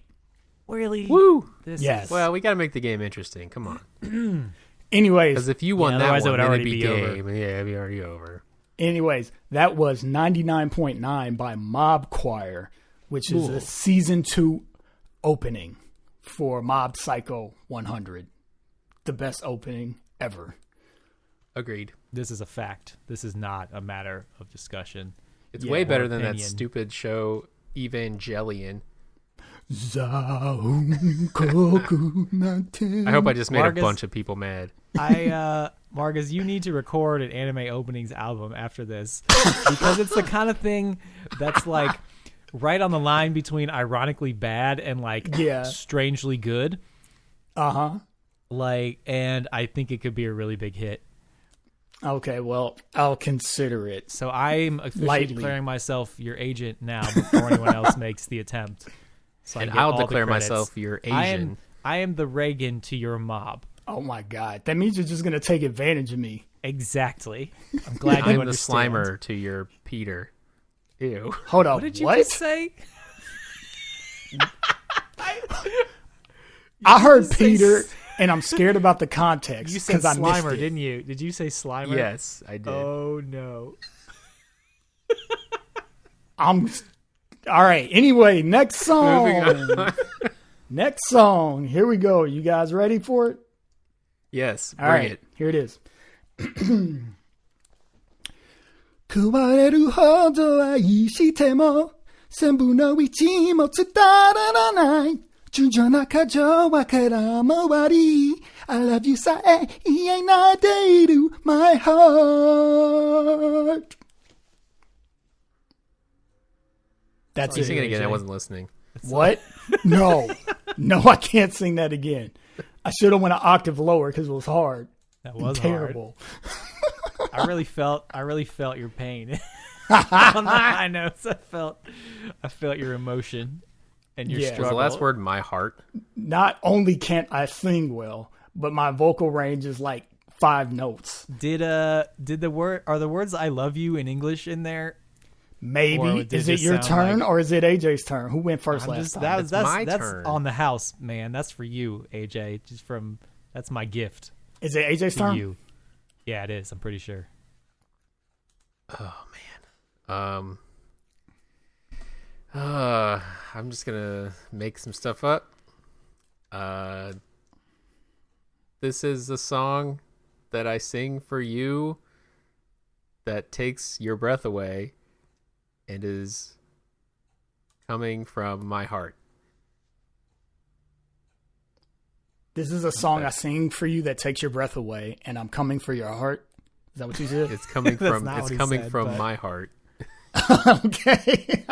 Really? Woo! This Yes. is- Well, we got to make the game interesting. Come on. Anyways, Because if you won Yeah, that otherwise it one, would then already it'd be be over. game. Yeah, it'd be already over. that was 99.9 by Mob Choir, which is a season 2 opening for Mob Psycho 100. The best opening ever. Agreed. This is a fact. This is not a matter of discussion. It's Yeah, way or better than that opinion. stupid show Evangelion. I I hope I just made Marcus- a bunch of people mad. Marcus, you need to record an anime openings album after this because it's the kind of thing that's like right on the line between ironically bad and like Yeah. strangely good. Uh-huh. And I think it could be a really big hit. Okay, well, I'll consider it. So I'm officially Lightly. declaring myself your agent now before anyone else makes the attempt. So I And get I'll all the declare credits. myself your Asian. I am the Reagan to your mob. Oh my god. That means you're just going to take advantage of me. Exactly. I'm glad you I'm the understand. Slimer to your Peter. Ew. Hold on. What did you what? just say? I heard just say Peter, and I'm scared about the context You said because I missed Slimer, it. didn't you? Did you say Slimer? Yes, I did. Oh no. I'm all right. Anyway, next Moving song. on. Next song. Here we go. You guys ready for it? Yes, All bring right. it. Here it is. 食われるほど愛しても全部の位置も伝わらない順序な過剰は空回り I love you さえ言えないでいる My heart That's You it. sing it again. I AJ. wasn't listening. What? No. No, I can't sing that again. I should have went an octave lower because it was hard. That was terrible. Hard. I really felt your pain. On the high notes, I felt your emotion and your struggle. Was the last word my heart? Not only can't I sing well, but my vocal range is like 5 notes. Are the words "I love you" in English in there? Maybe. Is it your turn or is it AJ's turn? Who went first last time? That's my turn. On the house, man. That's for you, AJ. That's my gift. Is it AJ's turn? You. Yeah, it is. I'm pretty sure. Oh man. I'm just gonna make some stuff up. This is a song that I sing for you that takes your breath away and is coming from my heart. This is a song I sing for you that takes your breath away, and I'm coming for your heart. Is that what you said? It's coming from but... my heart. Okay.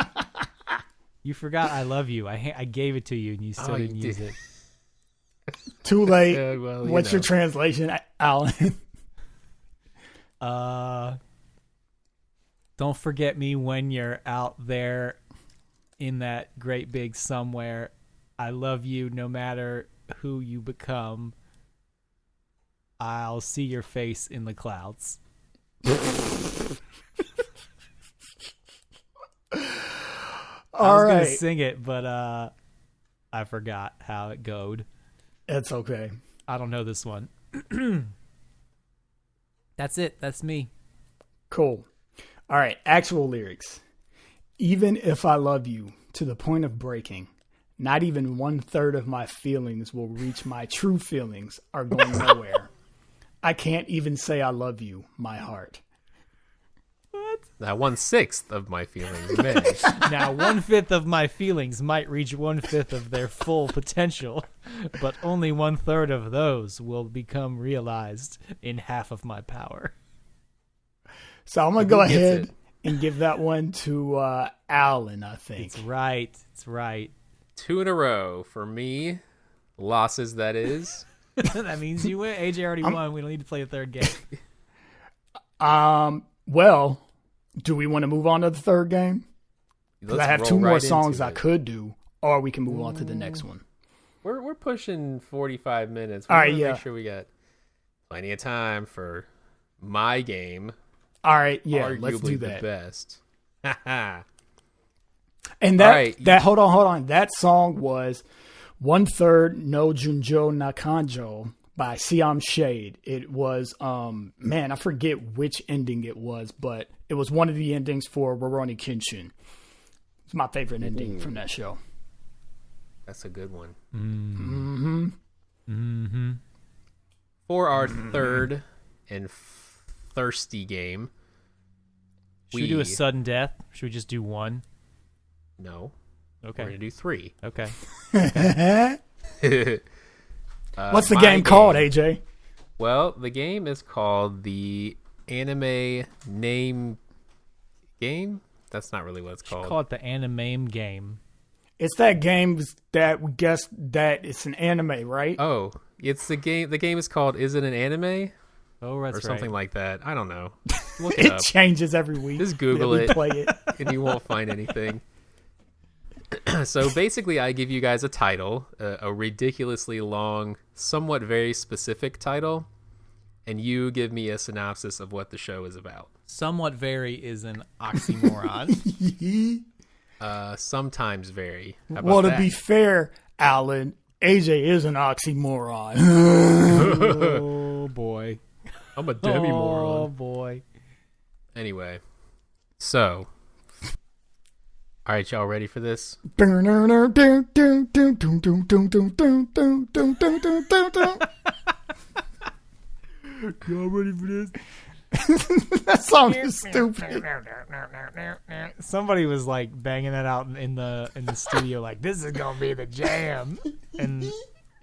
You forgot "I love you." I gave it to you, and you still didn't use it. Too late. Well, What's your translation, Alan? Don't forget me when you're out there in that great big somewhere. I love you no matter who you become. I'll see your face in the clouds. I was gonna sing it, but I forgot how it goed. It's okay. I don't know this one. That's it. That's me. Cool. All right. Actual lyrics. Even if I love you to the point of breaking, not even 1/3 of my feelings will reach my true feelings are going nowhere. I can't even say I love you, my heart. What? Now 1/6 of my feelings may. Now 1/5 of my feelings might reach 1/5 of their full potential, but only 1/3 of those will become realized in half of my power. So I'm going to go ahead and give that one to Alan, I think. It's right. It's right. 2 in a row for me. Losses, that is. That means you win. AJ already won. We don't need to play a third game. Well, do we want to move on to the third game? Because I have 2 more songs I could do, or we can move on to the next one. We're pushing 45 minutes. All right, Make sure we got plenty of time for my game. All right, yeah, arguably let's do that. The best. And that hold on. That song was 1/3 No Junjo Nakanjo by Siam Shade. It was I forget which ending it was, but it was one of the endings for Rurouni Kenshin. It's my favorite ending from that show. That's a good one. Mm-hmm. Mm-hmm. For our third and thirsty game, should we do a sudden death? Should we just do one? No. Okay. We're going to do 3. Okay. What's the game called, AJ? Well, the game is called the Anime Name Game. That's not really what it's called. Call it the Anime Game. It's that game that we guess that it's an anime, right? Oh, it's the game. The game is called Is It an Anime? Oh, that's or something right. like that. I don't know. Look it It up. changes every week. Just Google it, Play it. and you won't find anything. So basically, I give you guys a title, a ridiculously long, somewhat very specific title, and you give me a synopsis of what the show is about. Somewhat very is an oxymoron. Sometimes very. How about Well, to that? be fair, Alan, AJ is an oxymoron. Oh, boy. I'm a demi-moron. Oh, boy. Anyway, so... All right, y'all ready for this? Y'all ready for this? That song is stupid. Somebody was like banging that out in the studio, like this is gonna be the jam, and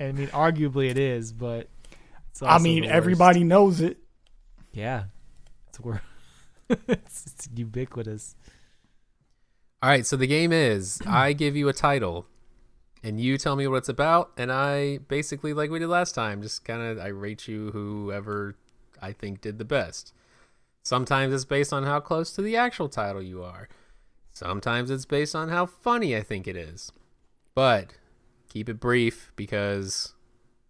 I mean, arguably it is, but it's also the worst. Everybody knows it. Yeah, it's ubiquitous. All right, so the game is I give you a title, and you tell me what it's about, and I basically, like we did last time, just kind of I rate you whoever I think did the best. Sometimes it's based on how close to the actual title you are. Sometimes it's based on how funny I think it is. But keep it brief because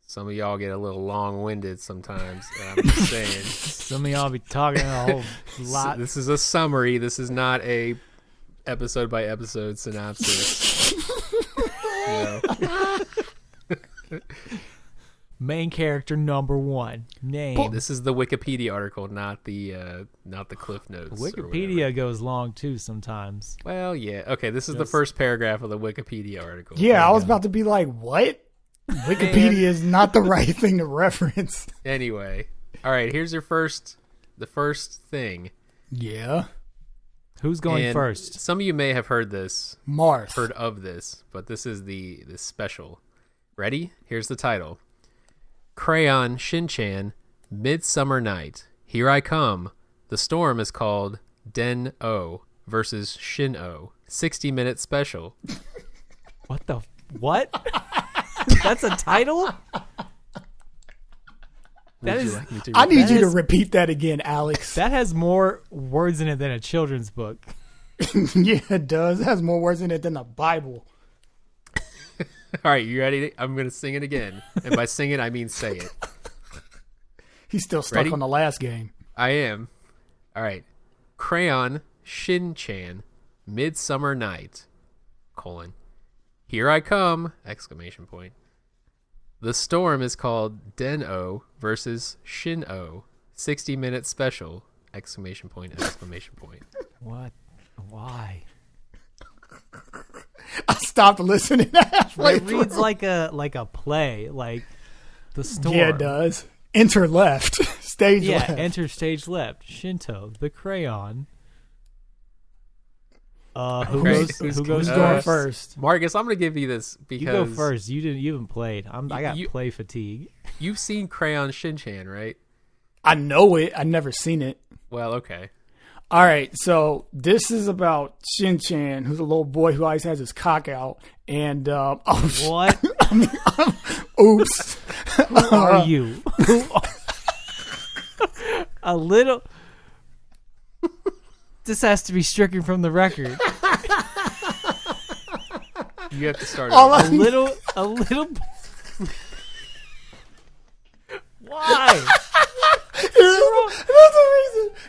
some of y'all get a little long-winded sometimes. I'm just saying. Some of y'all be talking a whole lot. So this is a summary. This is not a episode by episode synopsis. Main character number 1. Name. This is the Wikipedia article, not the Cliff Notes. Wikipedia goes long too sometimes. Well, yeah. Okay, this is the first paragraph of the Wikipedia article. Yeah, I was about to be like, what? Wikipedia is not the right thing to reference. Anyway, all right. Here's the first thing. Yeah. Who's going And first? Some of you may have heard this, Marth. heard of this, but this is the special. Ready? Here's the title. Crayon Shin-chan, Midsummer Night. Here I come. The storm is called Den-O versus Shin-O. 60-minute special. What? That's a title? Would you like me to I need repeat you to is- repeat that again, Alex. That has more words in it than a children's book. Yeah, it does. It has more words in it than the Bible. All right, you ready? I'm going to sing it again. And by sing it, I mean say it. He's still stuck Ready? on the last game. I am. All right. Crayon Shin-chan, Midsummer Night, : Here I come! ! The storm is called Den-O versus Shin-O. 60-minute special! ! What? Why? I stopped listening halfway It reads through. like a play, like the storm. Yeah, it does. Enter left. Stage Yeah, left. enter stage left. Shinto, the crayon. Who Great. goes? Who Who's goes going first? first? Marcus, I'm going to give you this because You go first. You haven't played. I got You- play fatigue. you've seen Crayon Shin-chan, right? I know it. I've never seen it. Well, okay. All right, so this is about Shin-chan, who's a little boy who always has his cock out. And, What oops. Who are you? A little. This has to be stricken from the record. You have to start All over. A little. Why?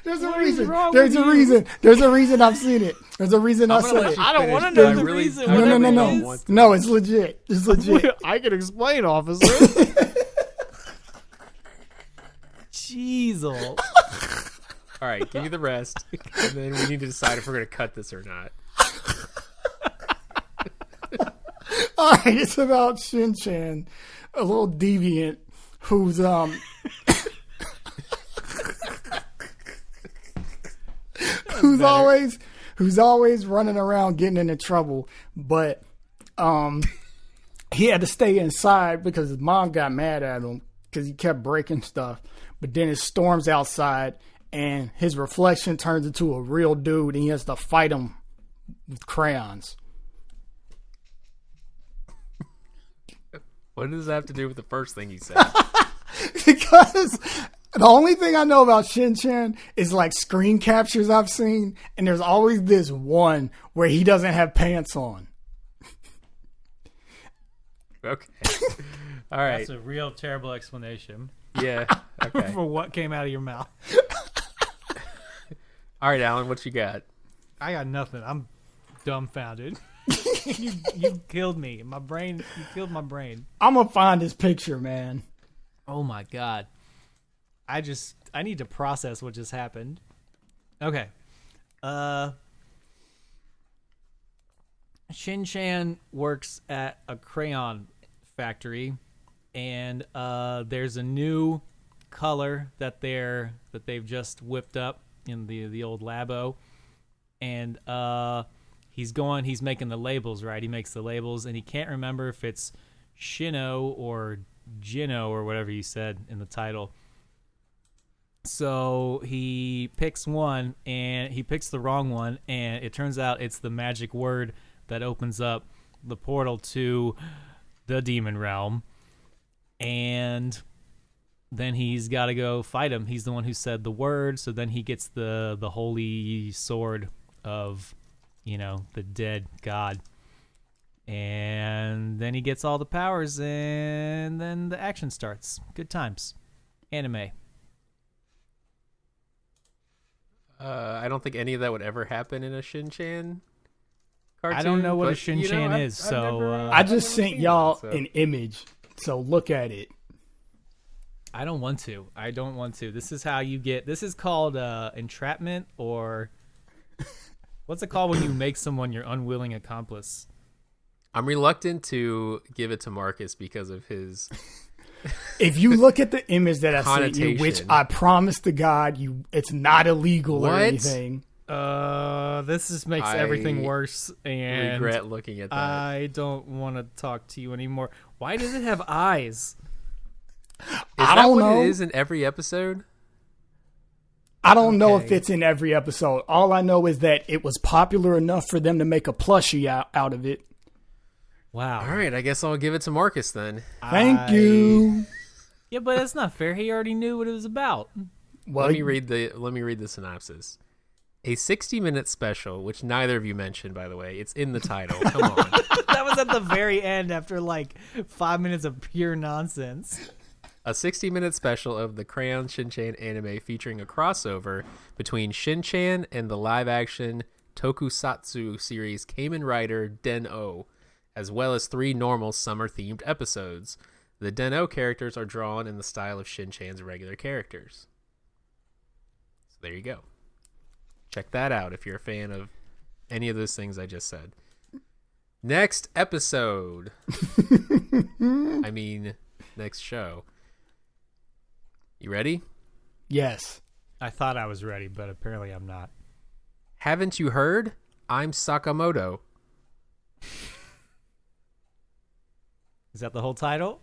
There's a What is reason. wrong There's with a you? reason. There's a reason I've seen it. There's a reason I I'm gonna said let it. you I don't finish, wanna but know I the really- reason. I No, really no, no, don't no. want to. No, it's legit. It's legit. I can explain, officer. Jeez-o. All right, give me the rest, and then we need to decide if we're going to cut this or not. All right, it's about Shin-chan, a little deviant who's who's always running around getting into trouble, but he had to stay inside because his mom got mad at him because he kept breaking stuff. But then it storms outside and his reflection turns into a real dude and he has to fight him with crayons. What does that have to do with the first thing he said? Because the only thing I know about Shin-chan is like screen captures I've seen, and there's always this one where he doesn't have pants on. Okay. All right. That's a real terrible explanation Yeah. Okay. for what came out of your mouth. All right, Alan, what you got? I got nothing. I'm dumbfounded. you killed me. My brain. You killed my brain. I'm gonna find this picture, man. Oh my god. I need to process what just happened. Okay. Shin-chan works at a crayon factory, and there's a new color that they've just whipped up in the old labo, and he's making the labels, right? He makes the labels, and he can't remember if it's Shino or Jino or whatever you said in the title. So he picks one, and he picks the wrong one, and it turns out it's the magic word that opens up the portal to the demon realm, and then he's got to go fight him. He's the one who said the word, so then he gets the holy sword of, the dead god. And then he gets all the powers, and then the action starts. Good times. Anime. I don't think any of that would ever happen in a Shin-Chan cartoon. I don't know what a but, Shin-Chan is, I've so... never- I I've just never sent seen y'all it, so- an image, so look at it. I don't want to. This is how you get... This is called entrapment, or... What's it called when you make someone your unwilling accomplice? I'm reluctant to give it to Marcus because of his... If you look at the image that I sent you, which Connotation. I promise to God, it's not illegal or What? anything. This just makes I everything worse, and regret looking at that. I don't want to talk to you anymore. Why does it have eyes? I that don't what know. it is in every episode? I don't know if Okay. it's in every episode. All I know is that it was popular enough for them to make a plushie out of it. Wow. All right, I guess I'll give it to Marcus then. Thank you. Yeah, but that's not fair. He already knew what it was about. Well, Let me read the synopsis. A 60-minute special, which neither of you mentioned, by the way. It's in the title. Come on. That was at the very end after like 5 minutes of pure nonsense. A 60-minute special of the Crayon Shin-Chan anime featuring a crossover between Shin-Chan and the live-action tokusatsu series Kamen Rider Den-O, as well as 3 normal summer-themed episodes. The Den-O characters are drawn in the style of Shin-Chan's regular characters. So there you go. Check that out if you're a fan of any of those things I just said. Next episode. I mean, next show. You ready? yes. I thought I was ready, but apparently I'm not. Haven't you heard? I'm Sakamoto. Is that the whole title?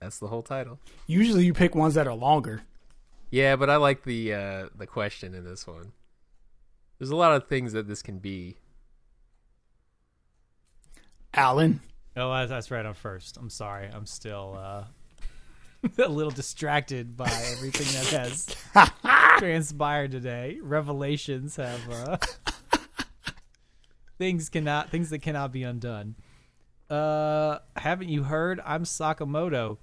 That's the whole title. Usually you pick ones that are longer. Yeah, but I like the question in this one. There's a lot of things that this can be. Alan. Oh, that's right. I'm first. I'm sorry. I'm still a little distracted by everything that has transpired today. Revelations have things that cannot be undone. Haven't you heard? I'm Sakamoto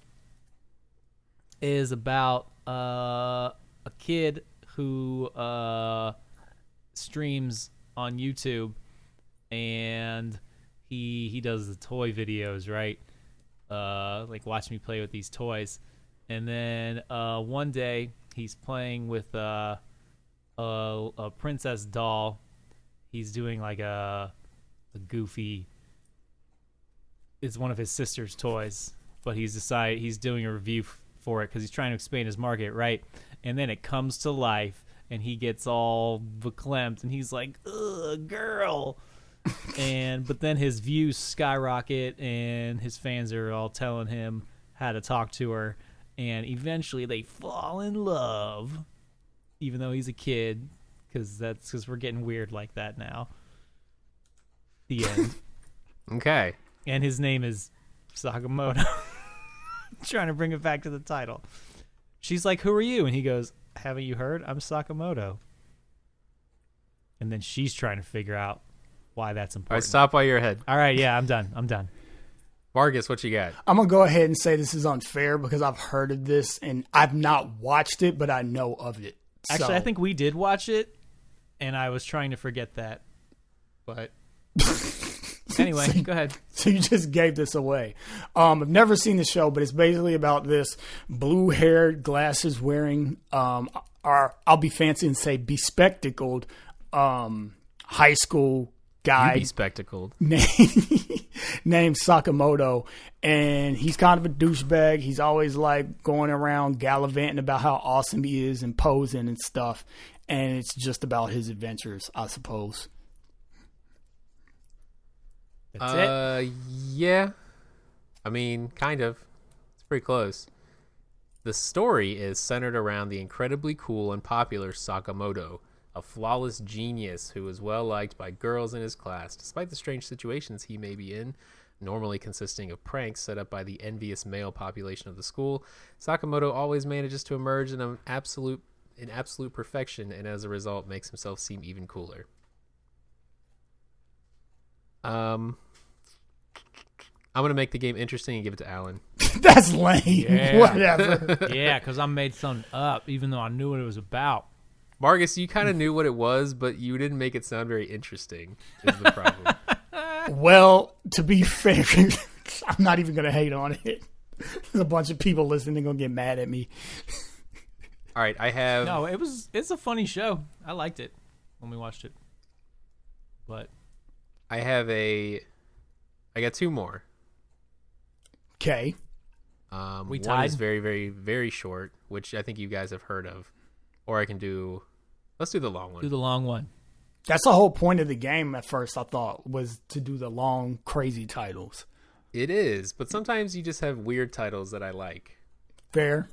is about a kid who streams on YouTube, and he does the toy videos, right? Like watch me play with these toys, and then one day he's playing with a princess doll. He's doing like a goofy. It's one of his sister's toys, but he's doing a review for it because he's trying to expand his market, right? And then it comes to life, and he gets all verklempt, and he's like, "Ugh, girl." But then his views skyrocket, and his fans are all telling him how to talk to her, and eventually they fall in love, even though he's a kid, because we're getting weird like that now. The end. Okay. And his name is Sakamoto. Trying to bring it back to the title. She's like, "Who are you?" And he goes, "Haven't you heard? I'm Sakamoto." And then she's trying to figure out why that's All right, important. stop while you're ahead. All right, yeah, I'm done. Marcus, what you got? I'm going to go ahead and say this is unfair because I've heard of this and I've not watched it, but I know of it. Actually, So- I think we did watch it, and I was trying to forget that. But anyway, go ahead. So you just gave this away. I've never seen the show, but it's basically about this blue-haired, glasses-wearing, or I'll be fancy and say bespectacled, high school You guy be spectacled. named Sakamoto, and he's kind of a douchebag. He's always like going around gallivanting about how awesome he is and posing and stuff, and it's just about his adventures, I suppose. That's it. Yeah. I mean, kind of. It's pretty close. The story is centered around the incredibly cool and popular Sakamoto, a flawless genius who is well liked by girls in his class, despite the strange situations he may be in. normally consisting of pranks set up by the envious male population of the school, Sakamoto always manages to emerge in absolute perfection, and as a result makes himself seem even cooler. I'm gonna make the game interesting and give it to Alan. That's lame. Yeah. Whatever. Yeah, because I made something up, even though I knew what it was about. Marcus, you kind of knew what it was, but you didn't make it sound very interesting, is the problem. Well, to be fair, I'm not even going to hate on it. There's a bunch of people listening going to get mad at me. All right, I have... No, it's a funny show. I liked it when we watched it. But I got two more. Okay. We one tied. is very, very, very short, which I think you guys have heard of. Or I can do... Let's do the long one. do the long one. That's the whole point of the game at first, I thought, was to do the long, crazy titles. It is, but sometimes you just have weird titles that I like. Fair?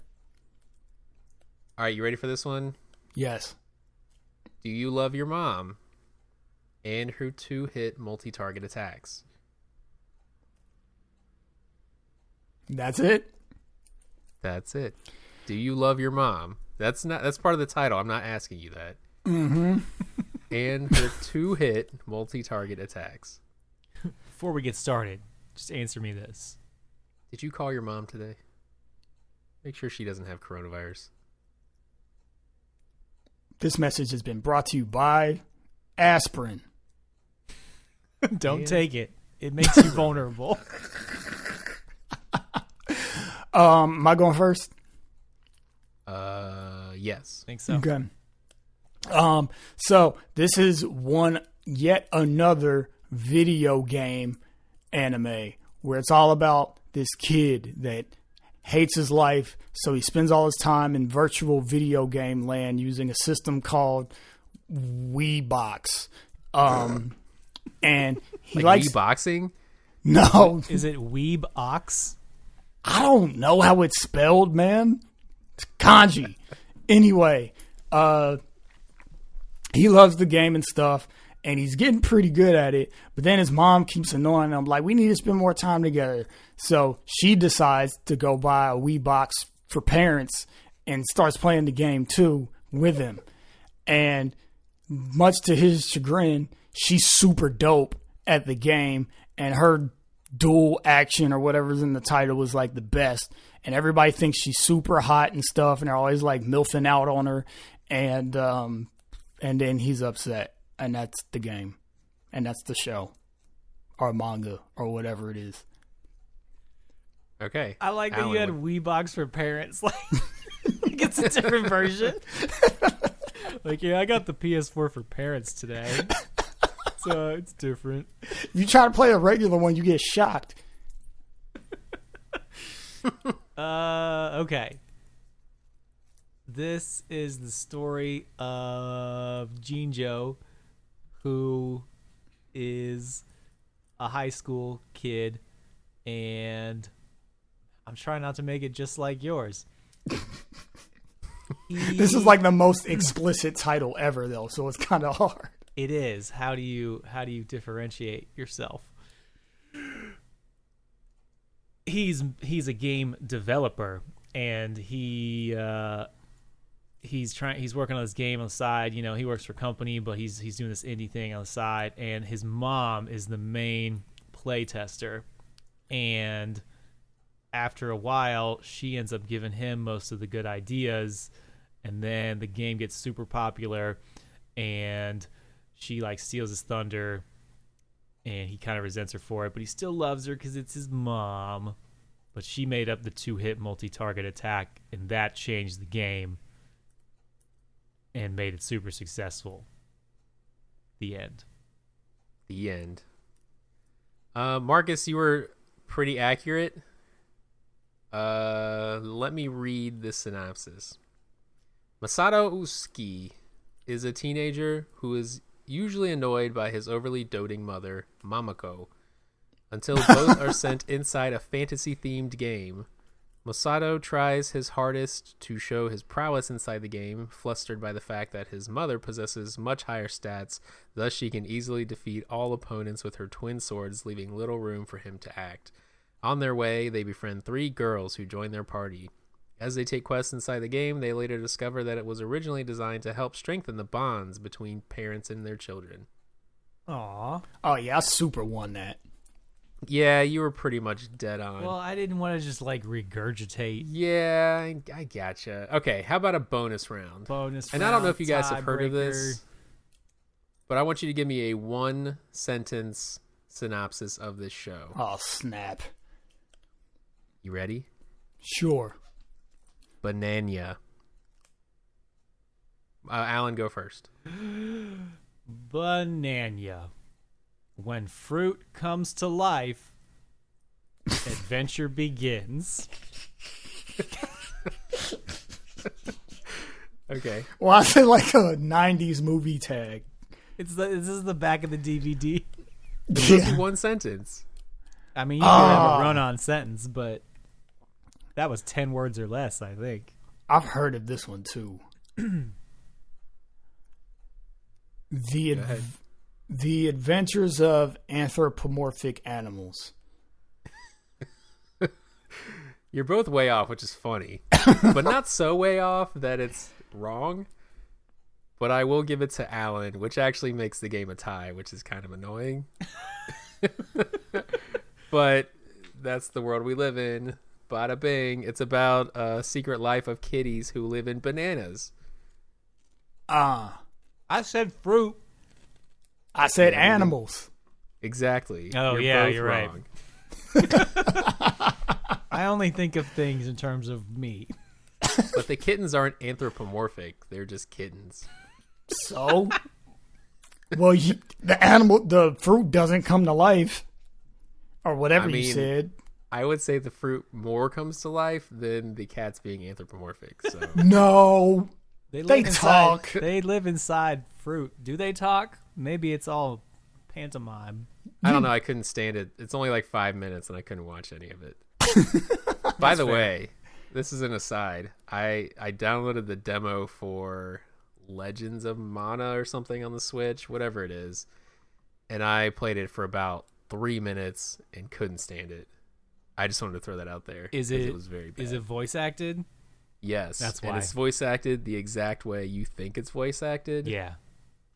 All right, you ready for this one? Yes. Do you love your mom? And her 2-hit multi-target attacks. That's it? That's it. Do you love your mom? That's part of the title. I'm not asking you that. Mm-hmm. And her 2-hit multi-target attacks. Before we get started, just answer me this. Did you call your mom today? Make sure she doesn't have coronavirus. This message has been brought to you by aspirin. Don't take it. It makes you vulnerable. Am I going first? Yes. I think so. Okay. So this is yet another video game anime where it's all about this kid that hates his life, so he spends all his time in virtual video game land using a system called Weebox. And he likes Wii-boxing? No, Is it Weeb Ox? I don't know how it's spelled, man. It's kanji. Anyway, he loves the game and stuff, and he's getting pretty good at it. But then his mom keeps annoying him, like, we need to spend more time together. So she decides to go buy a Wii box for parents and starts playing the game too with him. And much to his chagrin, she's super dope at the game, and her dual action or whatever's in the title was like the best. And everybody thinks she's super hot and stuff, and they're always like milfing out on her. And then he's upset, and that's the game, and that's the show, or manga, or whatever it is. Okay. I like that Alan, you had Weebox for parents. Like it's a different version. Like, yeah, I got the PS4 for parents today. So it's different. If you try to play a regular one, you get shocked. Okay. This is the story of Jinjo, who is a high school kid, and I'm trying not to make it just like yours. This is like the most explicit title ever, though, so it's kind of hard. It is. How do you differentiate yourself? He's a game developer, and he's working on this game on the side. You know, he works for a company, but he's doing this indie thing on the side, and his mom is the main play tester. And after a while, she ends up giving him most of the good ideas, and then the game gets super popular, and she like steals his thunder, and he kind of resents her for it, but he still loves her because it's his mom. But she made up the 2-hit multi-target attack, and that changed the game and made it super successful. The end. The end. Marcus, you were pretty accurate. Let me read the synopsis. Masato Usuki is a teenager who is usually annoyed by his overly doting mother, Mamako, until both are sent inside a fantasy-themed game Masato tries his hardest to show his prowess inside the game, flustered by the fact that his mother possesses much higher stats, thus she can easily defeat all opponents with her twin swords, leaving little room for him to act. On their way, they befriend 3 girls who join their party. As they take quests inside the game, they later discover that it was originally designed to help strengthen the bonds between parents and their children. Aw. Oh yeah, I super won that. Yeah, you were pretty much dead on. Well, I didn't want to just like regurgitate. Yeah, I gotcha. Okay, how about a bonus round? And I don't know if you guys have heard of this, but I want you to give me a 1-sentence synopsis of this show. Oh snap! You ready? Sure. Banana. Alan, go first. Banana. When fruit comes to life, adventure begins. Okay. Well, I feel like a 90s movie tag. This is the back of the DVD. It would be 1 sentence. I mean, you could have a run-on sentence, but that was 10 words or less, I think. I've heard of this one too. The Adventures of Anthropomorphic Animals. You're both way off, which is funny, but not so way off that it's wrong. But I will give it to Alan, which actually makes the game a tie, which is kind of annoying. But that's the world we live in. Bada bing. It's about a secret life of kitties who live in bananas. I said fruit. I said animals. Exactly. Oh, You're you're wrong. right. I only think of things in terms of me. But the kittens aren't anthropomorphic. They're just kittens. So? Well, the fruit doesn't come to life. Or whatever you said. I would say the fruit more comes to life than the cats being anthropomorphic. So No. They inside, talk. They live inside fruit. Do they talk? Maybe it's all pantomime. I don't know. I couldn't stand it. It's only like 5 minutes and I couldn't watch any of it. By the way, this is an aside. I downloaded the demo for Legends of Mana or something on the Switch, whatever it is. And I played it for about 3 minutes and couldn't stand it. I just wanted to throw that out there. It was very bad. Is it voice acted? Yes. That's why. And it's voice acted the exact way you think it's voice acted. Yeah.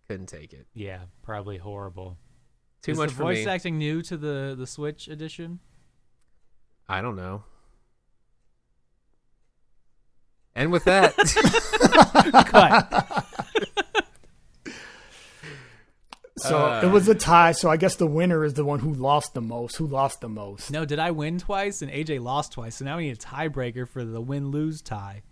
Couldn't take it. Yeah, probably horrible. Too much for me. Is the voice acting new to the Switch edition? I don't know. And with that, Cut. So it was a tie, so I guess the winner is the one who lost the most. Who lost the most? No, did I win twice? And AJ lost twice. So now we need a tiebreaker for the win-lose tie.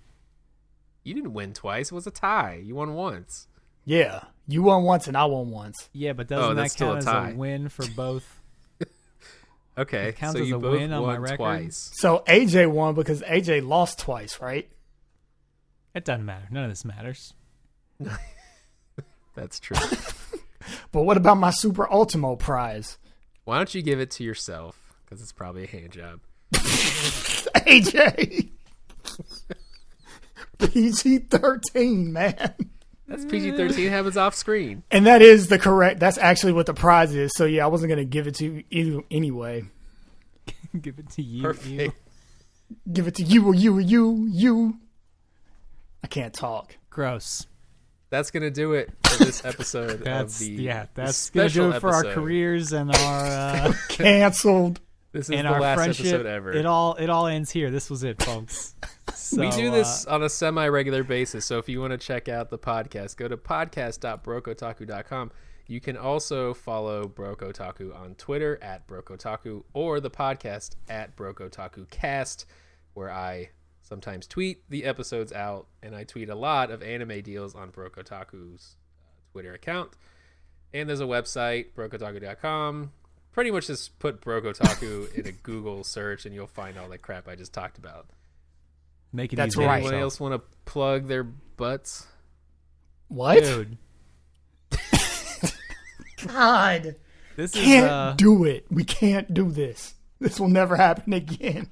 you didn't win twice. It was a tie. You won once. Yeah. You won once and I won once. Yeah, but doesn't that that's still count a as tie. a win for both? Okay, It counts so as you a both win on my won record? twice. So AJ won because AJ lost twice, right? It doesn't matter. None of this matters. That's true. But what about my Super Ultimo prize? Why don't you give it to yourself? Because it's probably a hand job. AJ! PG-13, man. That's PG-13 happens off screen. And that's actually what the prize is. So yeah, I wasn't going to give it to you anyway. Give it to you. Perfect. You. Give it to you. I can't talk. Gross. That's going to do it for this episode That's of the that's gonna special do it for our episode. careers and our Canceled. This is and the our last friendship. episode ever. It all ends here. This was it, folks. So, We do this on a semi-regular basis, so if you want to check out the podcast, go to podcast.brokotaku.com. You can also follow Brokotaku on Twitter at Brokotaku or the podcast at BrokotakuCast, where I sometimes tweet the episodes out, and I tweet a lot of anime deals on Brokotaku's Twitter account. And there's a website, brokotaku.com. Pretty much just put Brokotaku in a Google search, and you'll find all that crap I just talked about. make it That's easy. right. Anyone else want to plug their butts? What? Dude, God. this Can't is do it. We can't do this. This will never happen again.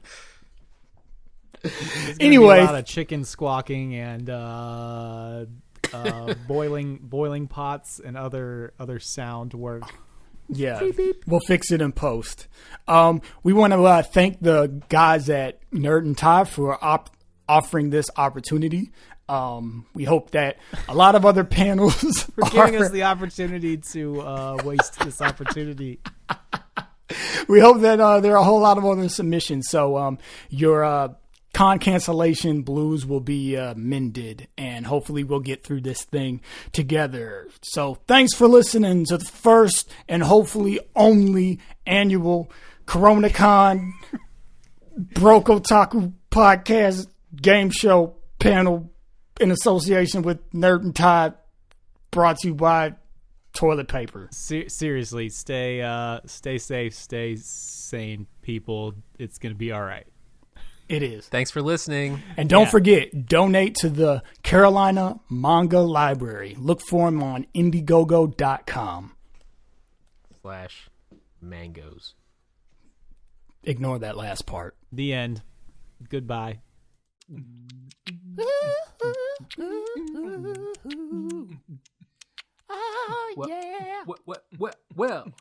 Anyway, a lot of chicken squawking and boiling pots and other sound work. yeah, we'll fix it in post. We want to thank the guys at Nerd and Tie for offering this opportunity. We hope that a lot of other panels For giving us the opportunity to waste this opportunity. We hope that there are a whole lot of other submissions. So your con cancellation blues will be mended, and hopefully we'll get through this thing together. So thanks for listening to the first and hopefully only annual CoronaCon Broke Otaku podcast game show panel in association with Nerd and Tide, brought to you by toilet paper. Seriously, stay safe, stay sane, people. It's gonna be all right. It is. Thanks for listening. And don't forget, donate to the Carolina Manga Library. Look for them on Indiegogo.com/mangoes. Ignore that last part. The end. Goodbye. Oh, yeah. Well.